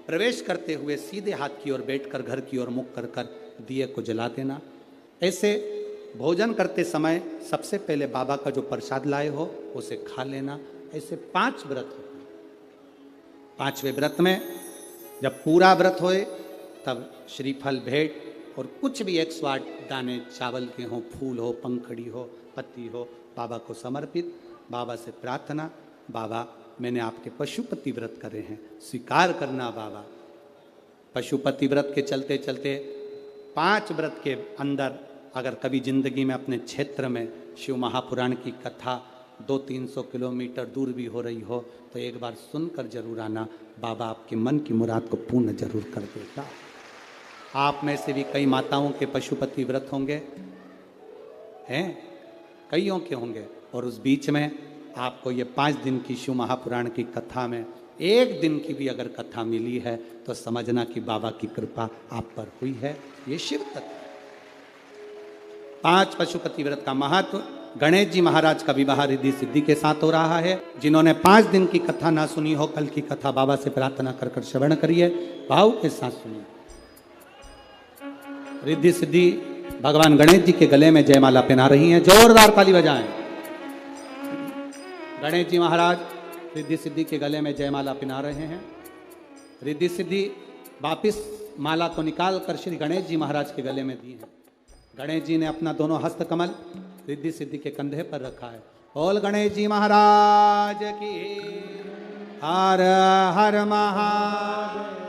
प्रवेश करते हुए सीधे हाथ की ओर बैठकर घर की ओर मुख कर कर दिए को जला देना। ऐसे भोजन करते समय सबसे पहले बाबा का जो प्रसाद लाए हो उसे खा लेना। ऐसे 5 व्रत होते हैं। 5वें व्रत में जब पूरा व्रत होए तब श्रीफल भेंट और कुछ भी 108 दाने चावल के हों, फूल हो, पंखड़ी हो, पत्ती हो, बाबा को समर्पित। बाबा से प्रार्थना, बाबा मैंने आपके पशुपति व्रत करे हैं, स्वीकार करना बाबा। पशुपति व्रत के चलते चलते 5 व्रत के अंदर अगर कभी जिंदगी में अपने क्षेत्र में शिव महापुराण की कथा 200-300 किलोमीटर दूर भी हो रही हो तो एक बार सुनकर जरूर आना। बाबा आपके मन की मुराद को पूर्ण जरूर कर देगा। आप में से भी कई माताओं के पशुपति व्रत होंगे, हैं, कईयों के होंगे, और उस बीच में आपको ये 5 दिन की शिव महापुराण की कथा में 1 दिन की भी अगर कथा मिली है तो समझना कि बाबा की कृपा आप पर हुई है। ये शिव तत्व। 5 पशुपति व्रत का महत्व। गणेश जी महाराज का विवाह रिद्धि सिद्धि के साथ हो रहा है। जिन्होंने 5 दिन की कथा ना सुनी हो, कल की कथा बाबा से प्रार्थना कर कर श्रवण करिए, भाव के साथ सुनिए। रिद्धि सिद्धि भगवान गणेश जी के गले में जयमाला पहना रही हैं, जोरदार ताली बजाएं। गणेश जी महाराज रिद्धि सिद्धि के गले में जयमाला पहना रहे हैं। रिद्धि सिद्धि वापिस माला को निकाल कर श्री गणेश जी महाराज के गले में दी है। गणेश जी ने अपना दोनों हस्त कमल रिद्धि सिद्धि के कंधे पर रखा है। बोल गणेश जी महाराज की हर हर महादेव।